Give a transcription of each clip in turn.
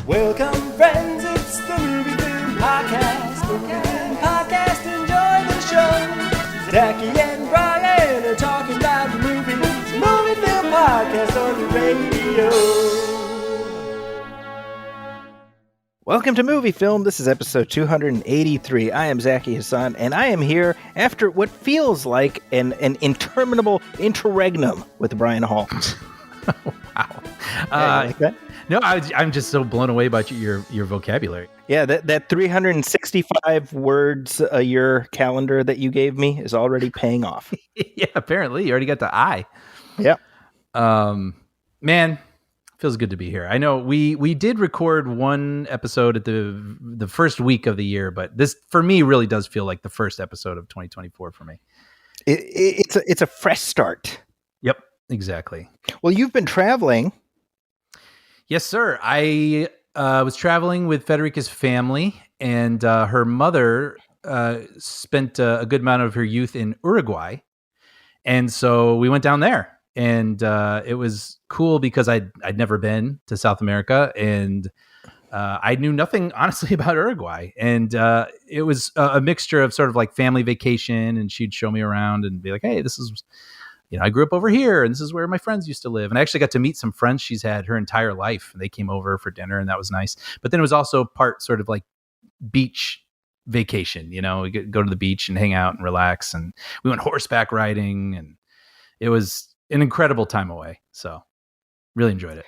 Welcome, friends, it's the Movie Film Podcast. Movie Film Podcast, enjoy the show. Zachy and Brian are talking about movies. Movie Film Podcast on the radio. Welcome to Movie Film. This is episode 283. I am Zachy Hassan, and I am here after what feels like an interminable interregnum with Brian Hall. Wow. Yeah, you like that? No, I'm just so blown away by your vocabulary. Yeah, that 365 words a year calendar that you gave me is already paying off. Yeah, apparently you already got the I. Yeah. Man, feels good to be here. I know we did record one episode at the first week of the year, but this for me really does feel like the first episode of 2024 for me. It's a fresh start. Yep, exactly. Well, you've been traveling. Yes, sir. I was traveling with Federica's family, and her mother spent a good amount of her youth in Uruguay. And so we went down there, and it was cool because I'd never been to South America, and I knew nothing, honestly, about Uruguay. And it was a mixture of sort of like family vacation, and she'd show me around and be like, hey, this is... I grew up over here, and this is where my friends used to live. And I actually got to meet some friends she's had her entire life. And they came over for dinner, and that was nice. But then it was also part sort of like beach vacation. We could go to the beach and hang out and relax. And we went horseback riding, and it was an incredible time away. So really enjoyed it.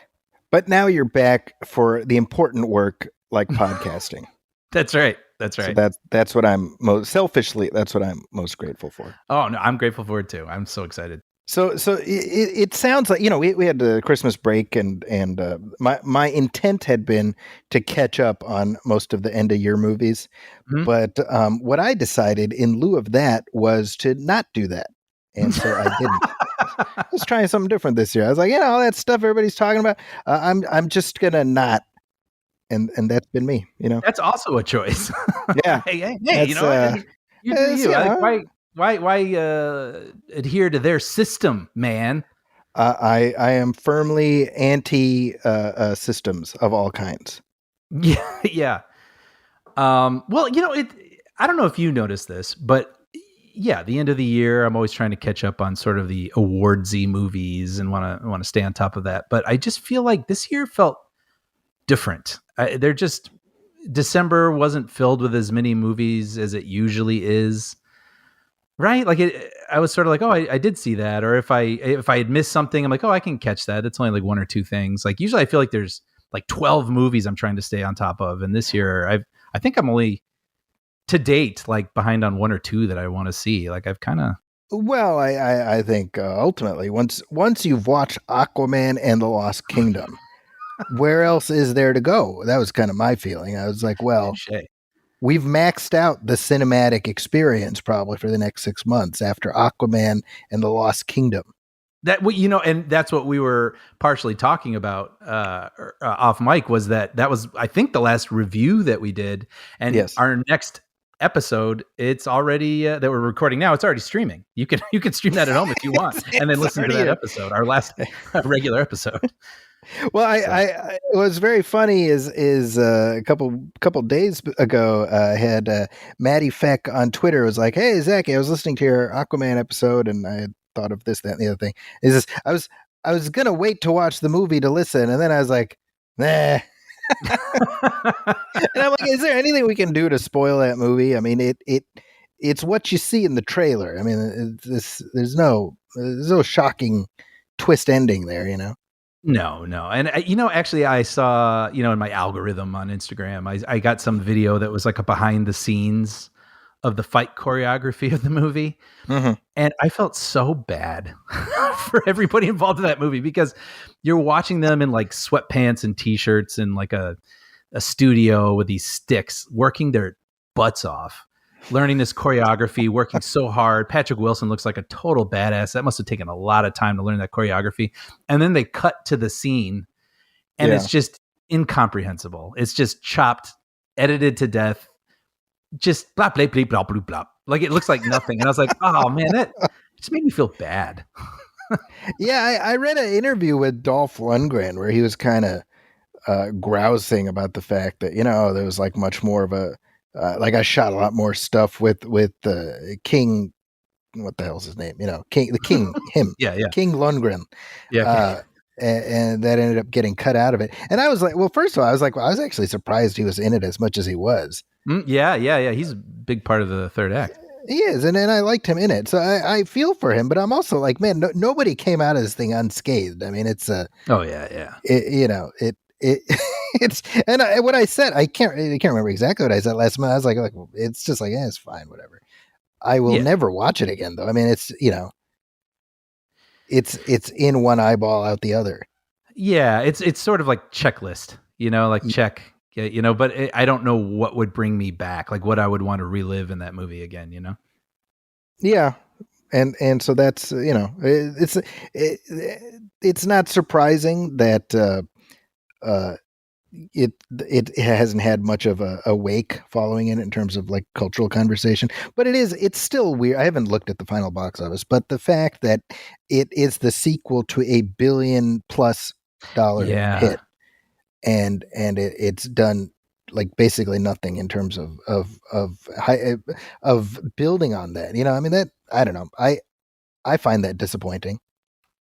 But now you're back for the important work like podcasting. That's right. That's right. So that's what I'm that's what I'm most grateful for. Oh, no, I'm grateful for it too. I'm so excited. So it sounds like, we had the Christmas break, and my intent had been to catch up on most of the end of year movies. Mm-hmm. But what I decided in lieu of that was to not do that. And so I didn't. I was trying something different this year. I was like, all that stuff everybody's talking about, I'm just going to not. And that's been me, That's also a choice. Yeah. hey, you do you. Why adhere to their system, man? I am firmly anti systems of all kinds. Yeah. Well, I don't know if you noticed this, but yeah, the end of the year, I'm always trying to catch up on sort of the awardsy movies and want to stay on top of that. But I just feel like this year felt different. December wasn't filled with as many movies as it usually is. Right? Like I was sort of like, oh, I did see that. Or if I had missed something, I'm like, oh, I can catch that. It's only like one or two things. Like usually I feel like there's like 12 movies I'm trying to stay on top of. And this year I think I'm only to date, like behind on one or two that I want to see. Like I've kind of. Well, I think ultimately once you've watched Aquaman and the Lost Kingdom, where else is there to go? That was kind of my feeling. I was like, well, we've maxed out the cinematic experience probably for the next 6 months after Aquaman and the Lost Kingdom. And that's what we were partially talking about off mic was that was, I think, the last review that we did. And yes. Our next episode, it's already that we're recording now. It's already streaming. You can stream that at home if you want, and then listen to that episode, our last regular episode. Well, I was very funny is a couple days ago, I had Maddie Feck on Twitter was like, hey, Zachy, I was listening to your Aquaman episode, and I had thought of this, that, and the other thing. I was going to wait to watch the movie to listen, and then I was like, nah. And I'm like, is there anything we can do to spoil that movie? I mean, it's what you see in the trailer. I mean, there's no shocking twist ending there, No. And, actually I saw, in my algorithm on Instagram, I got some video that was like a behind the scenes of the fight choreography of the movie. Mm-hmm. And I felt so bad for everybody involved in that movie because you're watching them in like sweatpants and t-shirts and like a studio with these sticks working their butts off, learning this choreography, working so hard. Patrick Wilson looks like a total badass. That must have taken a lot of time to learn that choreography. And then they cut to the scene and it's just incomprehensible. It's just chopped, edited to death, just blah, blah, blah, blah, blah, blah. Like it looks like nothing. And I was like, oh man, that just made me feel bad. Yeah. I read an interview with Dolph Lundgren where he was kind of grousing about the fact that there was like much more of a like I shot a lot more stuff with King. What the hell's his name? King, him, Yeah, yeah, King Lundgren. yeah. Okay. Uh, and that ended up getting cut out of it. And I was like, well, first of all, I was like, well, I was actually surprised he was in it as much as he was. Yeah, yeah, yeah. He's a big part of the third act. He is, and I liked him in it. So I feel for him, but I'm also like, man, nobody came out of this thing unscathed. I mean, it's Oh yeah, yeah. it it's what I said, I can't remember exactly what I said last month. I was like it's just like, it's fine, whatever. I will Yeah. never watch it again, though. I mean, it's it's in one eyeball out the other. Yeah, it's sort of like checklist, like check, but I don't know what would bring me back, like what I would want to relive in that movie again. Yeah, and so that's it's not surprising that it hasn't had much of a wake following it in terms of like cultural conversation, but it's still weird. I haven't looked at the final box office, but the fact that it is the sequel to a $1 billion+ Yeah. hit, and it's done like basically nothing in terms of building on that. I mean, that I don't know. I find that disappointing.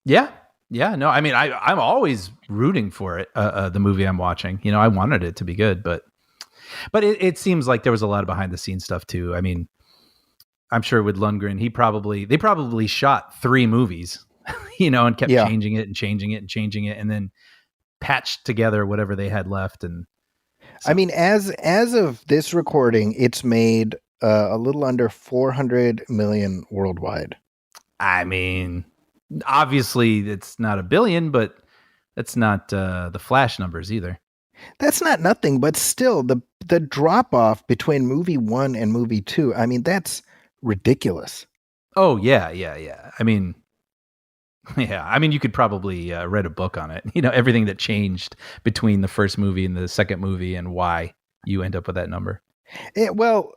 Yeah. Yeah. No, I mean, I'm always rooting for it. The movie I'm watching, I wanted it to be good, but it seems like there was a lot of behind the scenes stuff too. I mean, I'm sure with Lundgren, they probably shot 3 movies, and kept Yeah. changing it and changing it and changing it, and then patched together whatever they had left. And I mean, as of this recording, it's made a little under 400 million worldwide. I mean, obviously it's not a billion, but that's not the Flash numbers either. That's not nothing, but still, the drop off between movie 1 and movie 2. I mean, that's ridiculous. Oh yeah, yeah, yeah. I mean, yeah. I mean, you could probably read a book on it. Everything that changed between the first movie and the second movie, and why you end up with that number. Well,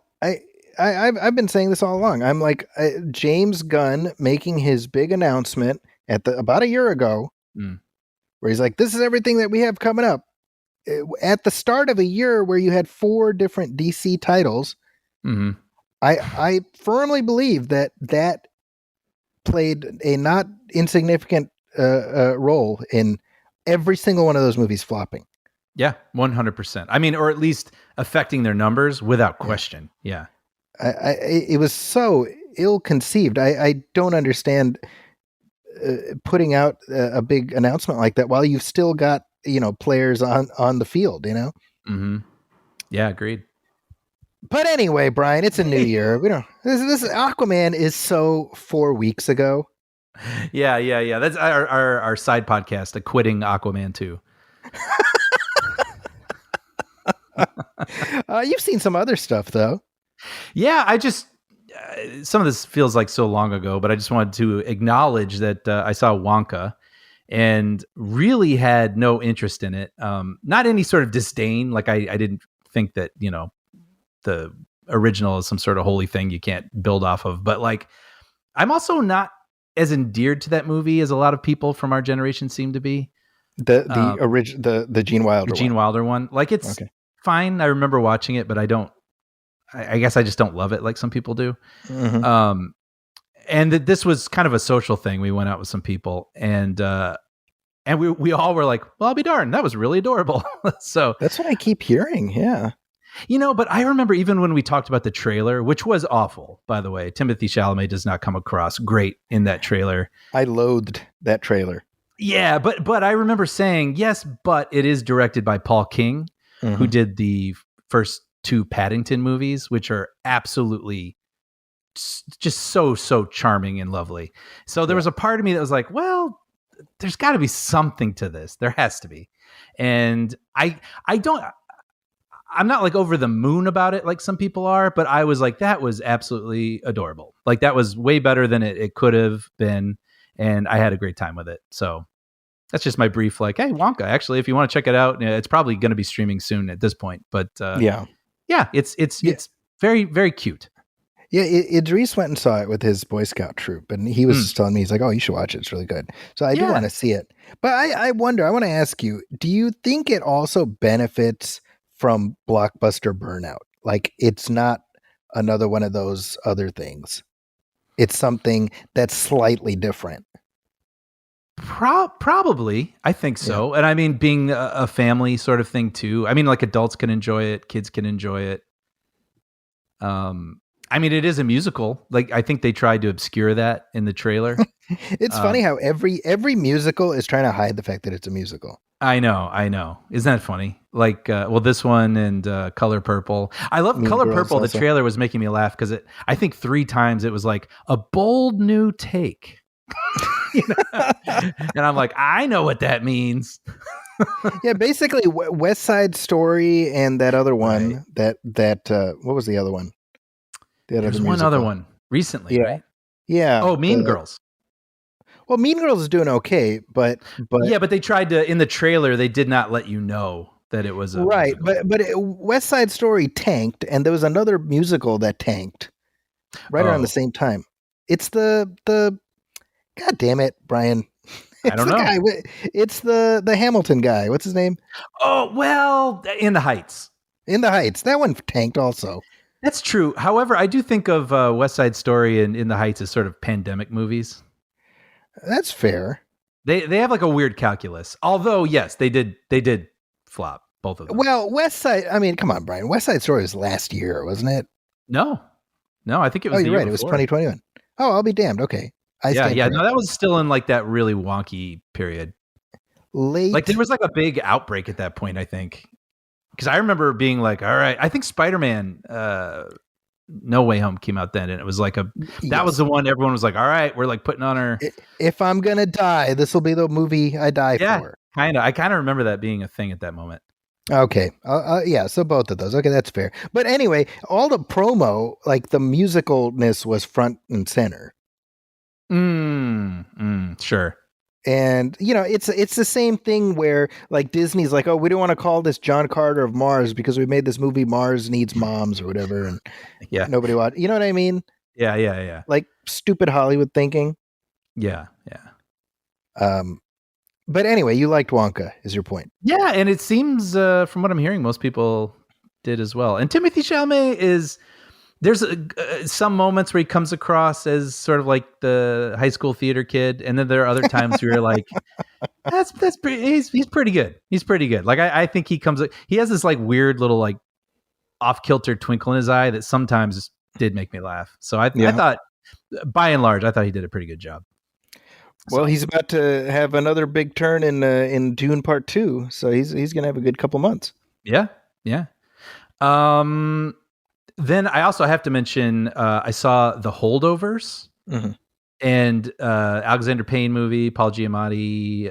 I've been saying this all along. I'm like, James Gunn making his big announcement about a year ago, where he's like, "This is everything that we have coming up." At the start of a year where you had 4 different DC titles, I firmly believe that played a not insignificant role in every single one of those movies flopping. Yeah, 100%. I mean, or at least affecting their numbers without question. Yeah. It was so ill-conceived. I don't understand putting out a big announcement like that while you've still got players on the field. Yeah, agreed. But anyway, Brian, it's a new year. This Aquaman is so 4 weeks ago. Yeah, yeah, yeah. That's our side podcast, Acquitting Aquaman 2. You've seen some other stuff though. Yeah, I just some of this feels like so long ago, but I just wanted to acknowledge that I saw Wonka and really had no interest in it. Not any sort of disdain. Like I didn't think that the original is some sort of holy thing you can't build off of. But like, I'm also not as endeared to that movie as a lot of people from our generation seem to be. The original, the Gene Wilder, Wilder one. Like it's fine. I remember watching it, but I guess I just don't love it like some people do. Mm-hmm. And this was kind of a social thing. We went out with some people, and we all were like, well, I'll be darned, that was really adorable. So that's what I keep hearing. Yeah. But I remember even when we talked about the trailer, which was awful, by the way. Timothy Chalamet does not come across great in that trailer. I loathed that trailer. Yeah, but I remember saying, yes, but it is directed by Paul King, who did the first 2 Paddington movies, which are absolutely just so charming and lovely. So there was a part of me that was like, well, there's got to be something to this. There has to be. And I'm not like over the moon about it like some people are, but I was like, that was absolutely adorable. Like that was way better than it could have been. And I had a great time with it. So that's just my brief, like, hey, Wonka, actually, if you want to check it out, it's probably going to be streaming soon at this point. But yeah, it's very, very cute. Yeah, Idris went and saw it with his Boy Scout troop, and he was Mm. just telling me, he's like, "Oh, you should watch it; it's really good." So I do want Yeah. to see it, but I wonder. I want to ask you: do you think it also benefits from blockbuster burnout? Like, it's not another one of those other things. It's something that's slightly different. Probably, I think Yeah. so. And I mean, being a family sort of thing too. I mean, like adults can enjoy it, kids can enjoy it. Um, I mean, it is a musical. Like I think they tried to obscure that in the trailer. It's funny how every musical is trying to hide the fact that it's a musical. I know. Isn't that funny? Like, well, this one and Color Purple. I love Mean Color Girls Purple. The also. trailer was making me laugh because I think 3 times it was like a bold new take. You know? And I'm like, I know what that means. Yeah, basically West Side Story and that other Right. one that what was the other one? That other There's one other musical. one recently, Yeah. right? Yeah. Oh, Mean Girls. Well, Mean Girls is doing okay, but Yeah, but they tried to in the trailer. They did not let you know that it was a right, musical. West Side Story tanked, and there was another musical that tanked right around the Oh, same time. It's the God damn it, Brian. I It's don't the know. guy. It's the Hamilton guy. What's his name? Oh well, In the Heights. In the Heights. That one tanked also. That's true. However, I do think of West Side Story and In the Heights as sort of pandemic movies. That's fair. They have like a weird calculus. Although, yes, they did flop, both of them. Well, West Side. I mean, come on, Brian. West Side Story was last year, wasn't it? No, no, I think it Oh, was the you're year right. It was before. 2021. Oh, I'll be damned. Okay, I Yeah, stand yeah. No, that corrected. was still in like that really wonky period. Like there Late. was like a big outbreak at that point, I think. Because I remember being like, all right, I think Spider-Man No Way Home came out then, and it was like that was Yes. the one everyone was like, all right, we're like putting on our If I'm gonna die, this will be the movie I die yeah, for. kind of. I kind of remember that being a thing at that moment. Okay. Yeah. So both of those. Okay, that's fair. But anyway, all the promo, like the musicalness, was front and center. Sure. And it's the same thing where like Disney's like, oh, we don't want to call this John Carter of Mars because we made this movie Mars Needs Moms or whatever, and Yeah. nobody watched. You know what I mean? Yeah. Yeah. Yeah. Like stupid Hollywood thinking. Yeah. Yeah. Um, but anyway, you liked Wonka, is your point? Yeah, and it seems from what I'm hearing, most people did as well. And Timothy Chalamet is there's some moments where he comes across as sort of like the high school theater kid, and then there are other times where you're like, that's pretty. He's pretty good. He's pretty good. Like I think he has this like weird little like off kilter twinkle in his eye that sometimes did make me laugh. So I Yeah. thought, by and large, I thought he did a pretty good job. Well, So he's about to have another big turn in June Part 2, so he's gonna have a good couple months. yeah, yeah. Um, then I also have to mention I saw The Holdovers Mhm. and Alexander Payne movie, Paul Giamatti.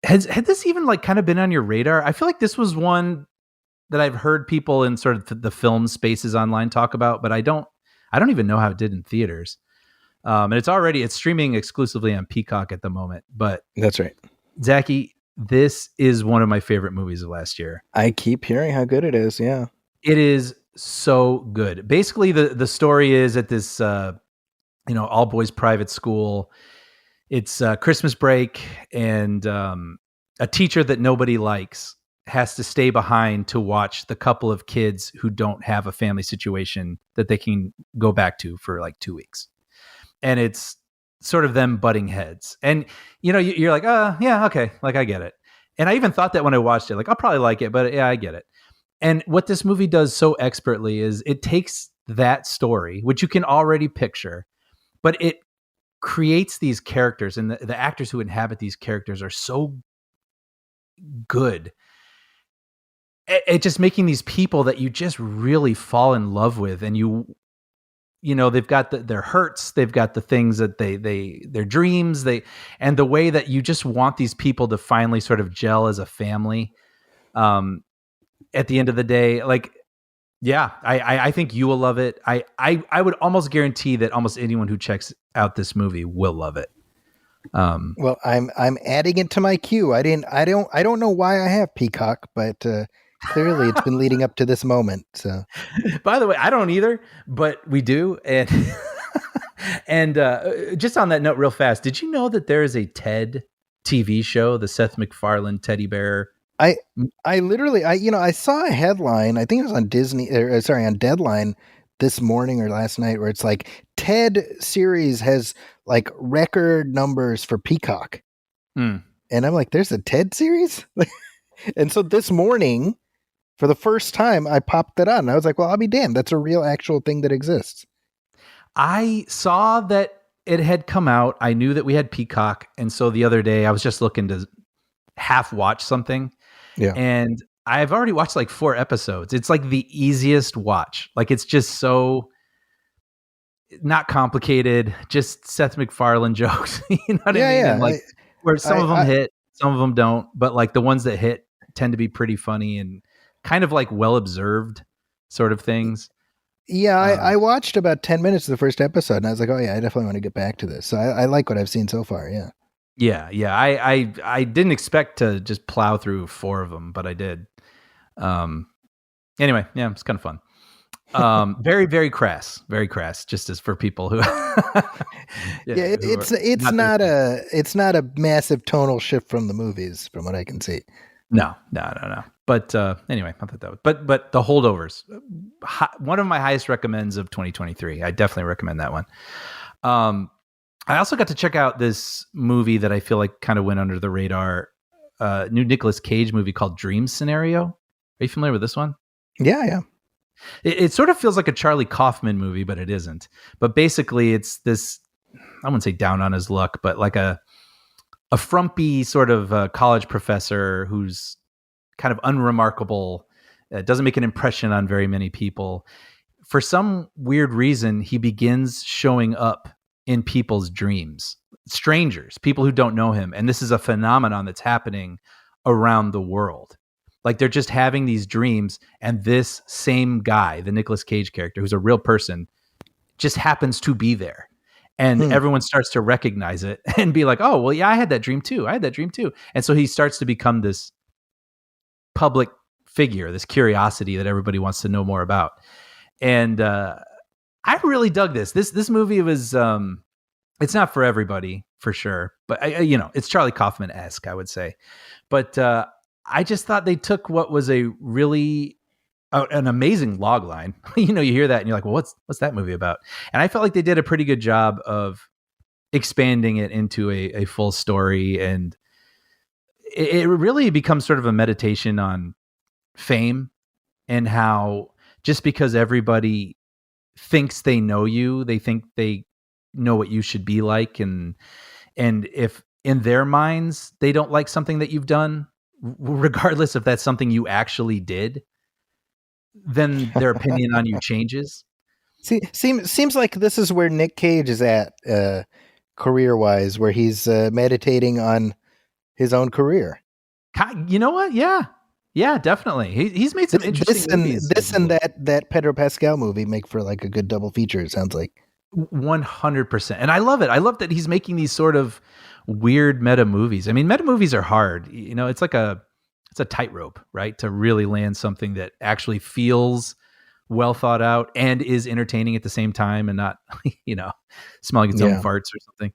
Had this even like kind of been on your radar? I feel like this was one that I've heard people in sort of the film spaces online talk about, but I don't even know how it did in theaters. And it's streaming exclusively on Peacock at the moment. But That's right. Zachy, this is one of my favorite movies of last year. I keep hearing how good it is. Yeah. It is so good. Basically, the story is at this all boys private school. It's Christmas break, and a teacher that nobody likes has to stay behind to watch the couple of kids who don't have a family situation that they can go back to for like 2 weeks. And it's sort of them butting heads. And you're like, yeah, okay, like I get it. And I even thought that when I watched it, like I'll probably like it, but yeah, I get it. And what this movie does so expertly is it takes that story, which you can already picture, but it creates these characters, and the actors who inhabit these characters are so good at just making these people that you just really fall in love with. And they've got their hurts, they've got the things that their dreams, and the way that you just want these people to finally sort of gel as a family. At the end of the day, like, yeah, I think you will love it. I would almost guarantee that almost anyone who checks out this movie will love it. Well, I'm adding it to my queue. I don't know why I have Peacock, but Clearly, it's been leading up to this moment. So By the way, I don't either, but we do. And and just on that note, real fast, did you know that there is a TED TV show, the Seth MacFarlane teddy bear? I I literally I saw a headline. I think it was on Disney. Sorry, on Deadline this morning or last night, where it's like TED series has like record numbers for Peacock, Mm. and I'm like, there's a TED series, and so this morning, for the first time, I popped it on. And I was like, well, I'll be damned. That's a real, actual thing that exists. I saw that it had come out. I knew that we had Peacock, and so the other day I was just looking to half watch something, Yeah. and I've already watched like 4 episodes. It's like the easiest watch. Like it's just so not complicated, just Seth MacFarlane jokes. You know what I Yeah, mean? yeah. And like where some I, of them I, hit, some of them don't, but like the ones that hit tend to be pretty funny and kind of like well observed sort of things. yeah, I Um, watched about 10 minutes of the first episode, and I was like, oh yeah, I definitely want to get back to this. So I like what I've seen so far. Yeah. yeah. I didn't expect to just plow through 4 of them, but I did. Um, anyway, yeah, it's kind of fun. Very, very crass, just as for people who, Yeah, who are it's not a massive tonal shift from the movies, from what I can see. No. But anyway, I thought that was, but the Holdovers, one of my highest recommends of 2023. I definitely recommend that one. I also got to check out this movie that I feel like kind of went under the radar. New Nicolas Cage movie called Dream Scenario. Are you familiar with this one? Yeah, yeah. It sort of feels like a Charlie Kaufman movie, but it isn't. But basically, it's this, I wouldn't say down on his luck, but like a frumpy sort of college professor who's kind of unremarkable, doesn't make an impression on very many people. For some weird reason, he begins showing up in people's dreams, strangers, people who don't know him. And this is a phenomenon that's happening around the world. Like they're just having these dreams, and this same guy, the Nicolas Cage character, who's a real person, just happens to be there. And everyone starts to recognize it and be like, oh, well, yeah, I had that dream too. And so he starts to become this public figure, this curiosity that everybody wants to know more about. And I really dug this. This movie was, it's not for everybody for sure, but it's Charlie Kaufman-esque, I would say. But I just thought they took what was a really an amazing log line. You hear that and you're like, well, what's that movie about? And I felt like they did a pretty good job of expanding it into a full story. And it really becomes sort of a meditation on fame and how just because everybody thinks they know you, they think they know what you should be like. And if in their minds, they don't like something that you've done, regardless if that's something you actually did, then their opinion on you changes. Seems like this is where Nick Cage is at career-wise, where he's meditating on his own career. You know what? Yeah, definitely. He's made some interesting movies. This and that Pedro Pascal movie make for like a good double feature, it sounds like. 100%. And I love it. I love that he's making these sort of weird meta movies. I mean, meta movies are hard. It's like it's a tightrope, right? To really land something that actually feels well thought out and is entertaining at the same time and not, smelling its own farts or something.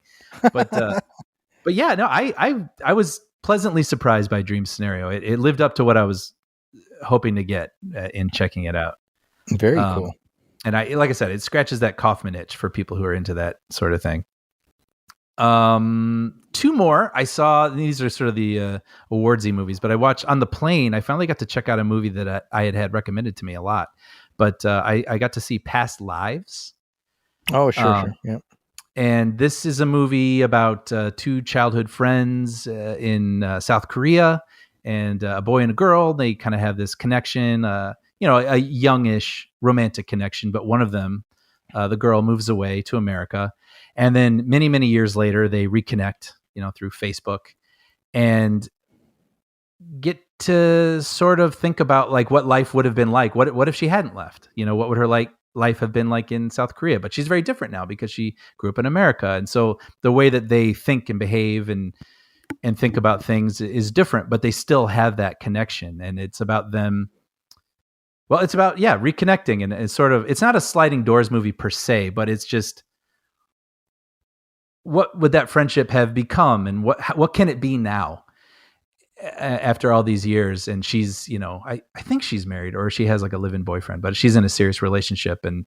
But yeah, no, I was pleasantly surprised by Dream Scenario. It lived up to what I was hoping to get in checking it out. Very cool. And like I said, it scratches that Kaufman itch for people who are into that sort of thing. 2 more I saw. These are sort of the awardsy movies, but I watched on the plane. I finally got to check out a movie that I had recommended to me a lot, but I got to see Past Lives. Oh, sure. Yeah. And this is a movie about 2 childhood friends in South Korea, and a boy and a girl. They kind of have this connection, a youngish romantic connection, but one of them, the girl, moves away to America. And then many, many years later, they reconnect, through Facebook, and get to sort of think about like what life would have been like. What if she hadn't left? What would her life have been like in South Korea? But she's very different now because she grew up in America. And so the way that they think and behave and and think about things is different, but they still have that connection. And it's about them. Well, it's about, reconnecting. And it's sort of, it's not a sliding doors movie per se, but it's just, what would that friendship have become, and what can it be now after all these years? And she's, I think she's married, or she has like a live-in boyfriend, but she's in a serious relationship, and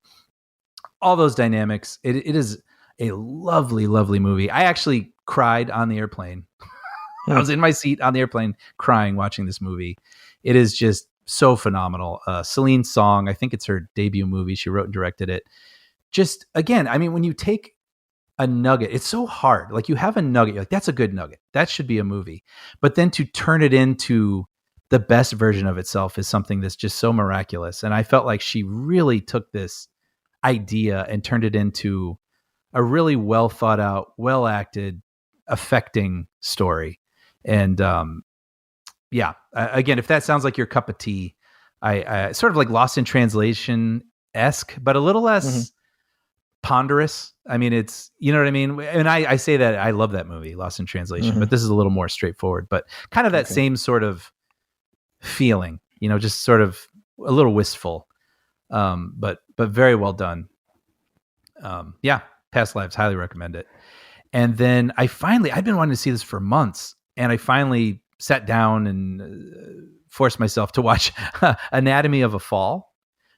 all those dynamics. It is a lovely, lovely movie. I actually cried on the airplane. I was in my seat on the airplane crying watching this movie. It is just so phenomenal. Celine Song, I think it's her debut movie. She wrote and directed it. Just, again, I mean, when you take a nugget, it's so hard. Like, you have a nugget, you're like, that's a good nugget, that should be a movie. But then to turn it into the best version of itself is something that's just so miraculous. And I felt like she really took this idea and turned it into a really well thought out, well acted, affecting story. And again, if that sounds like your cup of tea, I sort of like Lost in Translation esque, but a little less ponderous. I mean, it's, you know what I mean? And I say that I love that movie, Lost in Translation, but this is a little more straightforward, but kind of that same sort of feeling, just sort of a little wistful, but very well done. Past Lives, highly recommend it. And then I'd been wanting to see this for months, and I finally sat down and forced myself to watch Anatomy of a Fall,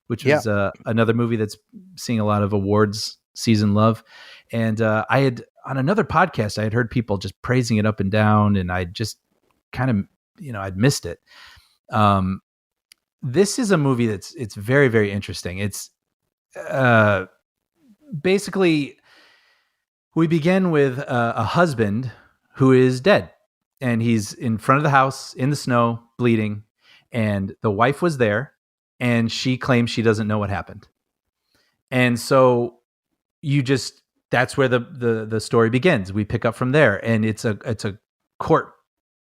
which was another movie that's seeing a lot of awards season love. And I had, on another podcast, I had heard people just praising it up and down, and I just kind of, I'd missed it. This is a movie it's very, very interesting. It's basically, we begin with a husband who is dead, and he's in front of the house in the snow, bleeding, and the wife was there, and she claims she doesn't know what happened. And so that's where the story begins. We pick up from there, and it's a court,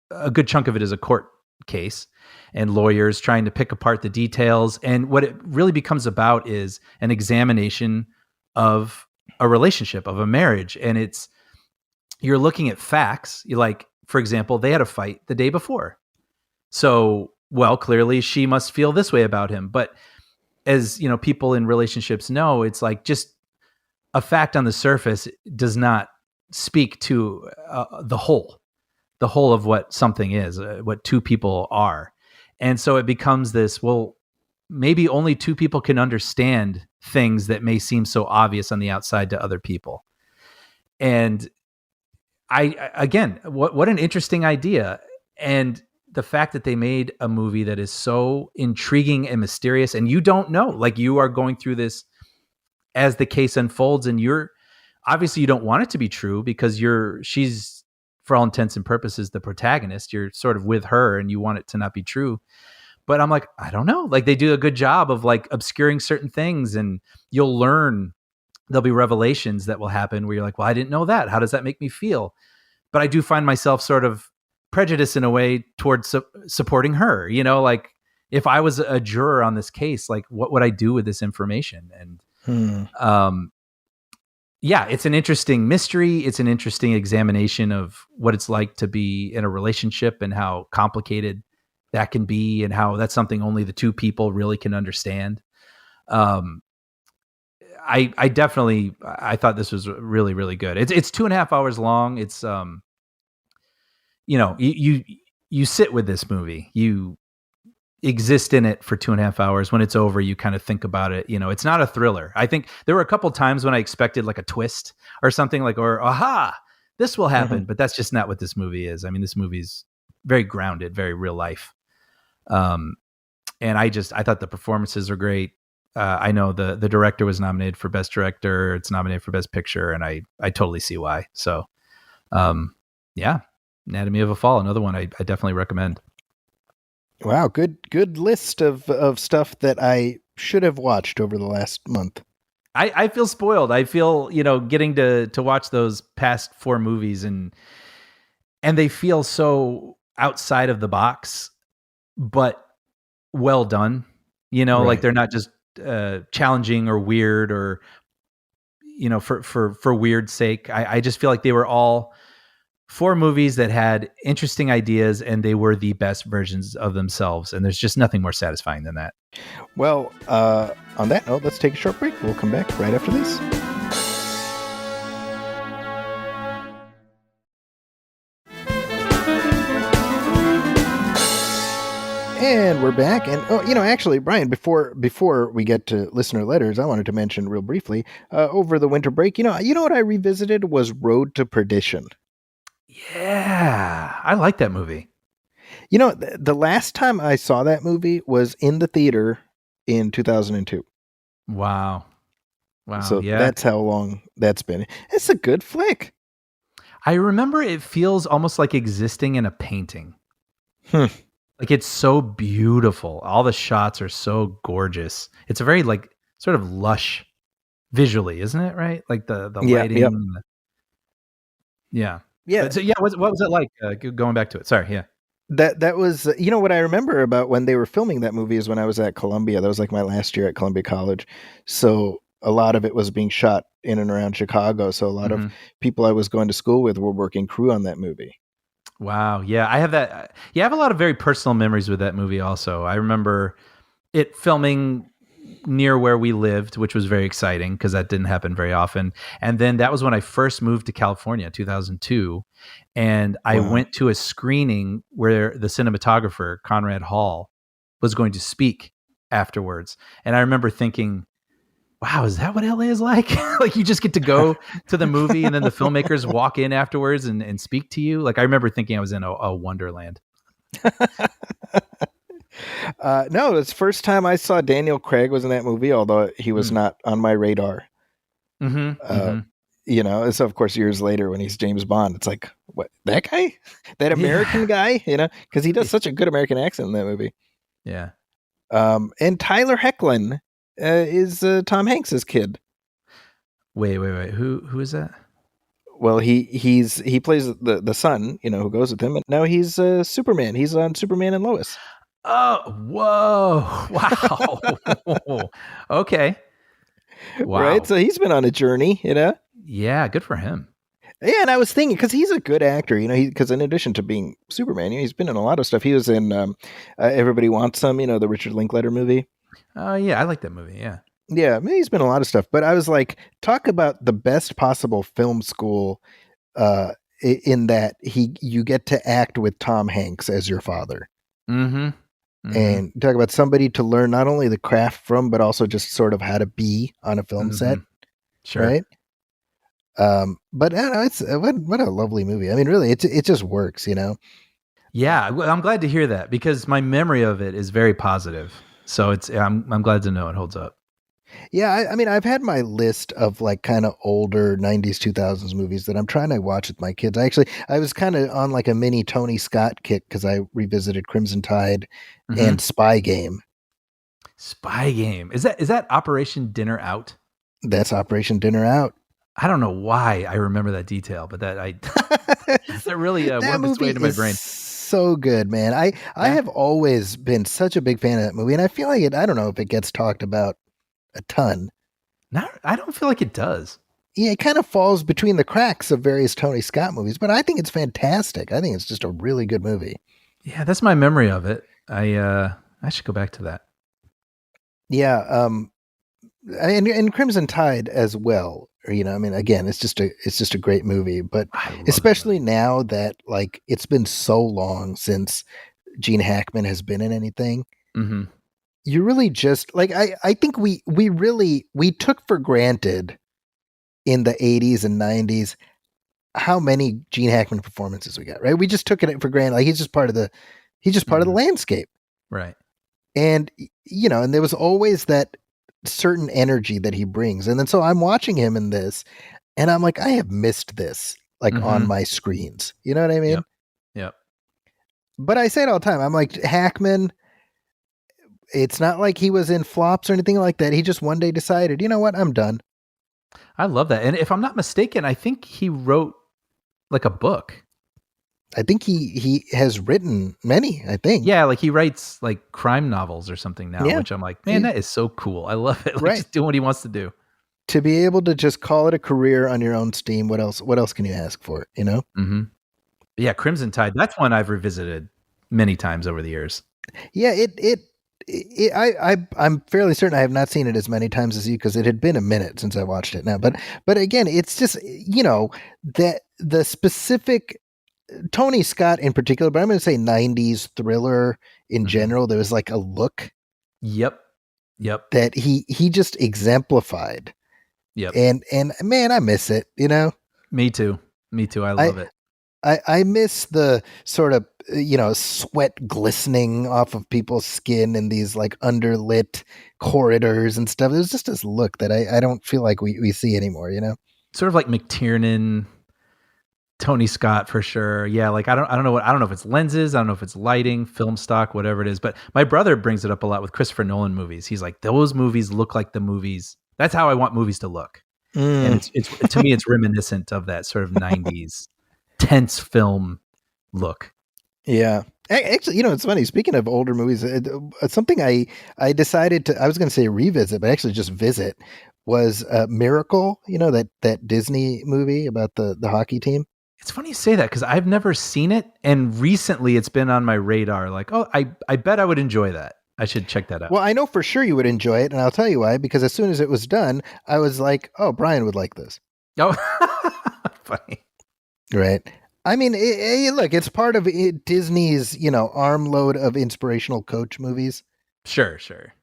a good chunk of it is a court case, and lawyers trying to pick apart the details. And what it really becomes about is an examination of a relationship, of a marriage. And you're looking at facts. You, like, for example, they had a fight the day before. So, well, clearly she must feel this way about him. But as people in relationships know, it's like, just a fact on the surface does not speak to the whole of what something is, what two people are. And so it becomes this, well, maybe only two people can understand things that may seem so obvious on the outside to other people. And again, what an interesting idea. And the fact that they made a movie that is so intriguing and mysterious, and you don't know, like, you are going through this as the case unfolds, and you're obviously, you don't want it to be true, because she's, for all intents and purposes, the protagonist. You're sort of with her, and you want it to not be true. But I'm like, I don't know. Like, they do a good job of like obscuring certain things, and you'll learn, there'll be revelations that will happen where you're like, well, I didn't know that. How does that make me feel? But I do find myself sort of prejudiced in a way towards supporting her. Like, if I was a juror on this case, like, what would I do with this information? And it's an interesting mystery. It's an interesting examination of what it's like to be in a relationship, and how complicated that can be, and how that's something only the two people really can understand. I definitely, I thought this was really, really good. It's 2.5 hours long. It's, you sit with this movie, you exist in it for 2.5 hours. When it's over, you kind of think about it. It's not a thriller. I think there were a couple times when I expected like a twist or something, like, or aha, this will happen, but that's just not what this movie is. I mean, this movie's very grounded, very real life. And I thought the performances are great. I know the director was nominated for Best Director. It's nominated for Best Picture, and I totally see why. So, Anatomy of a Fall, another one I definitely recommend. Wow, good list of stuff that I should have watched over the last month. I feel spoiled. I feel, getting to watch those past 4 movies, and they feel so outside of the box, but well done. Right. Like, they're not just challenging or weird, or for weird sake. I just feel like they were all 4 movies that had interesting ideas and they were the best versions of themselves. And there's just nothing more satisfying than that. Well, on that note, let's take a short break. We'll come back right after this. And we're back. And actually, Brian, before we get to listener letters, I wanted to mention real briefly over the winter break. You know what I revisited was Road to Perdition. Yeah, I like that movie. The last time I saw that movie was in the theater in 2002. Wow. So Yeah. that's how long that's been. It's a good flick. I remember it feels almost like existing in a painting. Like it's so beautiful. All the shots are so gorgeous. It's a very like sort of lush visually, isn't it? Right? Like the lighting. Yep. Yeah. Yeah. But so yeah, what was it like? Going back to it. Sorry. Yeah. That was what I remember about when they were filming that movie is when I was at Columbia. That was like my last year at Columbia College. So a lot of it was being shot in and around Chicago. So a lot of people I was going to school with were working crew on that movie. Wow. Yeah, I have that. Yeah, I have a lot of very personal memories with that movie also. I remember it filming near where we lived, which was very exciting because that didn't happen very often. And then that was when I first moved to California, 2002. And I went to a screening where the cinematographer, Conrad Hall, was going to speak afterwards. And I remember thinking, wow, is that what LA is like? Like you just get to go to the movie and then the filmmakers walk in afterwards and speak to you. Like I remember thinking I was in a wonderland. No, it's the first time I saw Daniel Craig was in that movie, although he was not on my radar. So of course years later when he's James Bond, it's like, what, that guy? That American guy? Because he does such a good American accent in that movie. Yeah. And Tyler Hoechlin is Tom Hanks's kid. Wait. Who is that? Well, he plays the son, who goes with him, and now he's Superman. He's on Superman and Lois. Oh, whoa. Wow. Okay. Wow. Right? So he's been on a journey, Yeah, good for him. Yeah, and I was thinking, because he's a good actor, because in addition to being Superman, he's been in a lot of stuff. He was in Everybody Wants Some, the Richard Linklater movie. Oh, yeah, I like that movie, yeah. Yeah, I mean, he's been in a lot of stuff. But I was like, talk about the best possible film school in that you get to act with Tom Hanks as your father. And talk about somebody to learn not only the craft from, but also just sort of how to be on a film set. Sure. Right? But I don't know, it's what a lovely movie. I mean, really, it just works, Yeah, I'm glad to hear that because my memory of it is very positive. So I'm glad to know it holds up. Yeah, I mean, I've had my list of like kind of older 90s, 2000s movies that I'm trying to watch with my kids. I was kind of on like a mini Tony Scott kick because I revisited Crimson Tide and Spy Game. Spy Game. Is that Operation Dinner Out? That's Operation Dinner Out. I don't know why I remember that detail, but that really worked its way into my brain. So good, man. I have always been such a big fan of that movie, and I feel like I don't know if it gets talked about a ton. No, I don't feel like it does. Yeah, it kind of falls between the cracks of various Tony Scott movies, but I think it's fantastic. I think it's just a really good movie. Yeah, that's my memory of it. I should go back to that. Yeah, and Crimson Tide as well. I mean, again, it's just a great movie, but especially now that like it's been so long since Gene Hackman has been in anything. You really just like I think we took for granted in the 80s and 90s how many Gene Hackman performances we got, right? We just took it for granted. Like he's just part of the landscape. Right. And and there was always that certain energy that he brings. And then so I'm watching him in this and I'm like, I have missed this like on my screens. You know what I mean? Yep. But I say it all the time. I'm like, Hackman, it's not like he was in flops or anything like that. He just one day decided, you know what? I'm done. I love that. And if I'm not mistaken, I think he wrote like a book. I think he has written many, I think. Yeah, like he writes like crime novels or something now, which I'm like, man, that is so cool. I love it. Like just doing what he wants to do. To be able to just call it a career on your own steam, what else can you ask for, Yeah, Crimson Tide. That's one I've revisited many times over the years. Yeah, I'm fairly certain I have not seen it as many times as you because it had been a minute since I watched it now. But again, it's just that the specific Tony Scott in particular, but I'm going to say '90s thriller in Mhm. general. There was like a look Yep. Yep. that he just exemplified, Yep. and man, I miss it. Me too. Me too. I I love it. I miss the sort of sweat glistening off of people's skin in these like underlit corridors and stuff. There's just this look that I don't feel like we see anymore. Sort of like McTiernan, Tony Scott for sure. Yeah, like I don't know if it's lenses, I don't know if it's lighting, film stock, whatever it is. But my brother brings it up a lot with Christopher Nolan movies. He's like, those movies look like the movies. That's how I want movies to look. And Mm, it's to me, it's reminiscent of that sort of '90s tense film look. yeah. Actually, it's funny. Speaking of older movies, something I decided I was going to say revisit, but actually just visit was Miracle. That Disney movie about the hockey team. It's funny you say that because I've never seen it, and recently it's been on my radar. Like, oh, I bet I would enjoy that. I should check that out. Well, I know for sure you would enjoy it, and I'll tell you why. Because as soon as it was done, I was like, "Oh, Brian would like this." Oh, funny. Right. I mean, look, it's part of Disney's, armload of inspirational coach movies. Sure, sure.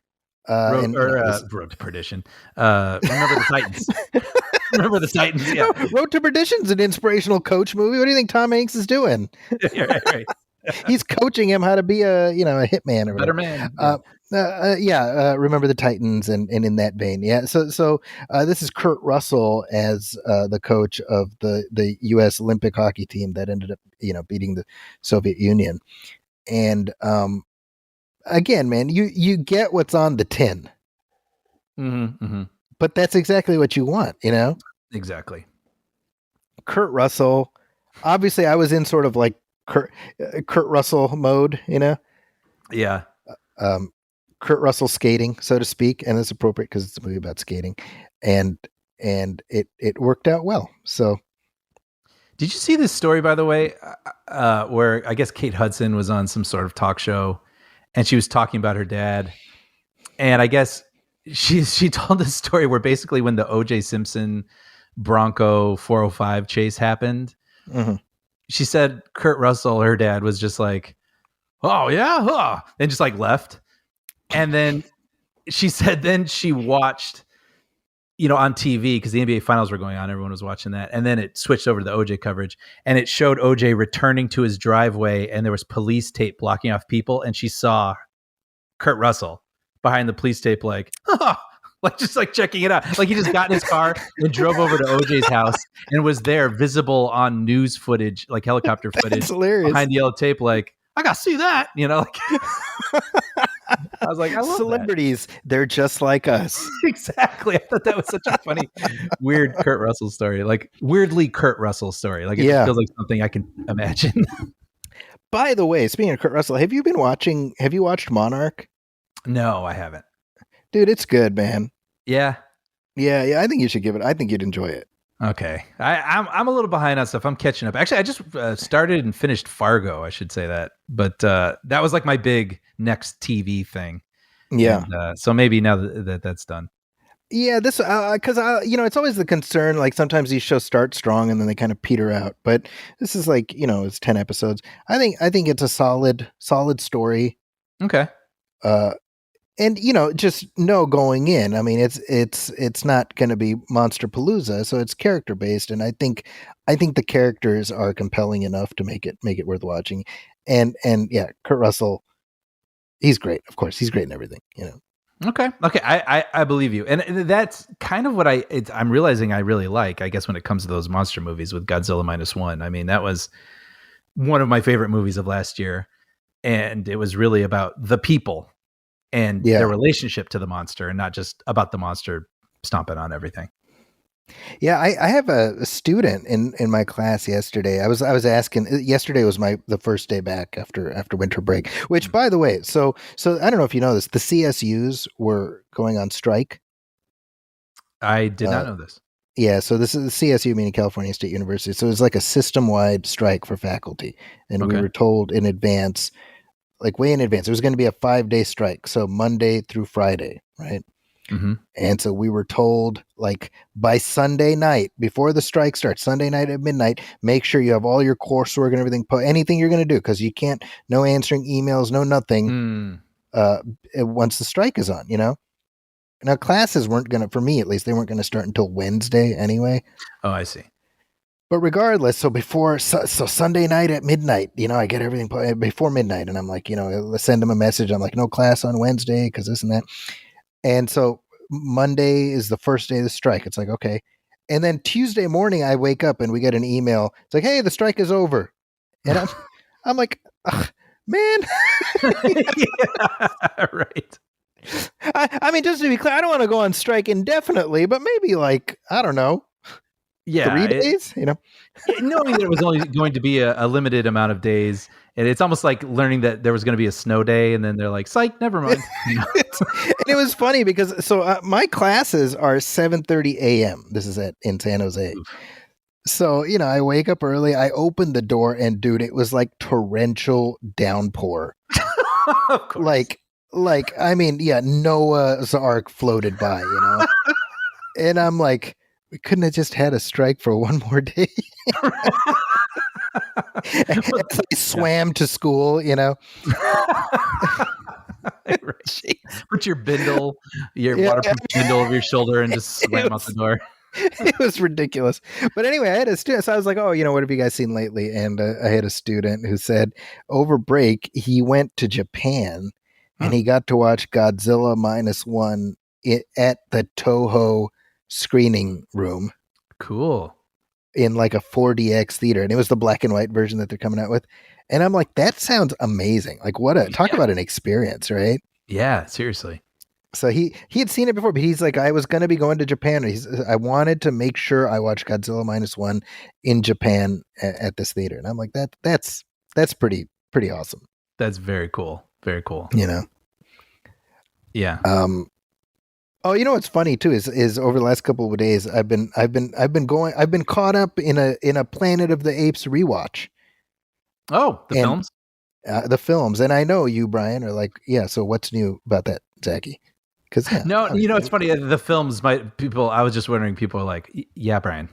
And this Road to Perdition. Remember the Titans. Remember the Titans. Yeah, Road to Perdition's an inspirational coach movie. What do you think Tom Hanks is doing? right. He's coaching him how to be a hitman or Better whatever. man. Yeah. Remember the Titans and in that vein. Yeah. So this is Kurt Russell as the coach of the U.S. Olympic hockey team that ended up beating the Soviet Union. And again, man, you get what's on the tin, Mm-hmm, mm-hmm. but that's exactly what you want. Exactly. Kurt Russell. Obviously, I was in sort of like Kurt Russell mode. Yeah. Um, Kurt Russell skating, so to speak, and it's appropriate because it's a movie about skating, and it worked out well. So, Did you see this story, by the way, where I guess Kate Hudson was on some sort of talk show, and she was talking about her dad, and I guess she told this story where basically when the O.J. Simpson Bronco 405 chase happened, mhm. she said Kurt Russell, her dad, was just like, "Oh yeah," and just like left, and then she said then she watched on TV because the NBA finals were going on. Everyone was watching that. And then it switched over to the OJ coverage and it showed OJ returning to his driveway and there was police tape blocking off people. And she saw Kurt Russell behind the police tape, like, like just like checking it out. Like he just got in his car and drove over to OJ's house and was there visible on news footage, like helicopter footage That's hilarious. behind the yellow tape. Like, I got to see that, like I was like, I love celebrities. They're just like us. exactly. I thought that was such a funny, weird Kurt Russell story. Like weirdly Kurt Russell story. Like it just feels like something I can imagine. By the way, speaking of Kurt Russell, have you watched Monarch? No, I haven't. Dude, it's good, man. Yeah. Yeah. I think you should give it. I think you'd enjoy it. Okay. I'm a little behind on stuff. I'm catching up. Actually, I just started and finished Fargo. I should say that, but that was like my big next TV thing. Yeah. And, so maybe now that's done. Yeah, this because it's always the concern. Like sometimes these shows start strong and then they kind of peter out. But this is like it's 10 episodes. I think it's a solid story. Okay. And just know going in. I mean, it's not going to be Monster Palooza, so it's character based, and I think the characters are compelling enough to make it worth watching. And yeah, Kurt Russell, he's great. Of course, he's great in everything. Okay. I believe you, and that's kind of what I'm realizing I really like. I guess when it comes to those monster movies with Godzilla -1, I mean that was one of my favorite movies of last year, and it was really about the people and their relationship to the monster, and not just about the monster stomping on everything. Yeah, I have a student in my class yesterday. I was asking. Yesterday was the first day back after winter break. Which, by the way, so I don't know if you know this. The CSUs were going on strike. I did not know this. Yeah, so this is the CSU, meaning California State University. So it's like a system-wide strike for faculty, and we Okay. were told in advance, like way in advance, it was going to be a 5-day strike, so Monday through Friday, right? Mm-hmm. And so we were told, like, by Sunday night, before the strike starts, Sunday night at midnight, make sure you have all your coursework and everything, anything you're going to do, because you can't, no answering emails, no nothing, Mm. uh, once the strike is on, you know? Now, classes weren't going to, for me at least, they weren't going to start until Wednesday anyway. Oh, I see. But regardless, so Sunday night at midnight, you know, I get everything before midnight, and I'm like, you know, send them a message. I'm like, no class on Wednesday because this and that. And so Monday is the first day of the strike. It's like, okay. And then Tuesday morning, I wake up and we get an email. It's like, hey, the strike is over. And I'm like, man. Yeah, right. I mean, just to be clear, I don't want to go on strike indefinitely, but maybe like, I don't know, Yeah, 3 days, you know? knowing that it was only going to be a limited amount of days, and it's almost like learning that there was going to be a snow day, and then they're like, "Psych, never mind." You know? And it was funny because my classes are 7:30 a.m. This is in San Jose. So, you know, I wake up early, I open the door, and dude, it was like torrential downpour. Of course. Like I mean, yeah, Noah's Ark floated by, you know. And I'm like, we couldn't have just had a strike for one more day. As I swam to school, you know. Right. Put your your Yeah, waterproof bindle over your shoulder, and just it swam out the door. it was ridiculous. But anyway, I had a student. So I was like, oh, you know, what have you guys seen lately? And I had a student who said over break, he went to Japan and he got to watch Godzilla -1 at the Toho screening room Cool. in like a 4DX theater. And it was the black and white version that they're coming out with. And I'm like, that sounds amazing. Like, talk about an experience, right? Yeah, seriously. So he had seen it before, but he's like, I was going to be going to Japan. I wanted to make sure I watched Godzilla -1 in Japan at this theater, and I'm like, that's pretty awesome. That's very cool. Very cool. You know. Yeah. Oh, you know what's funny too is over the last couple of days I've been caught up in a Planet of the Apes rewatch. Oh, the and films. the films, and I know you, Brian, are like, yeah. So what's new about that, Zachy? Because No, you know, it's funny. The films might people. I was just wondering. People are like, "Yeah, Brian,"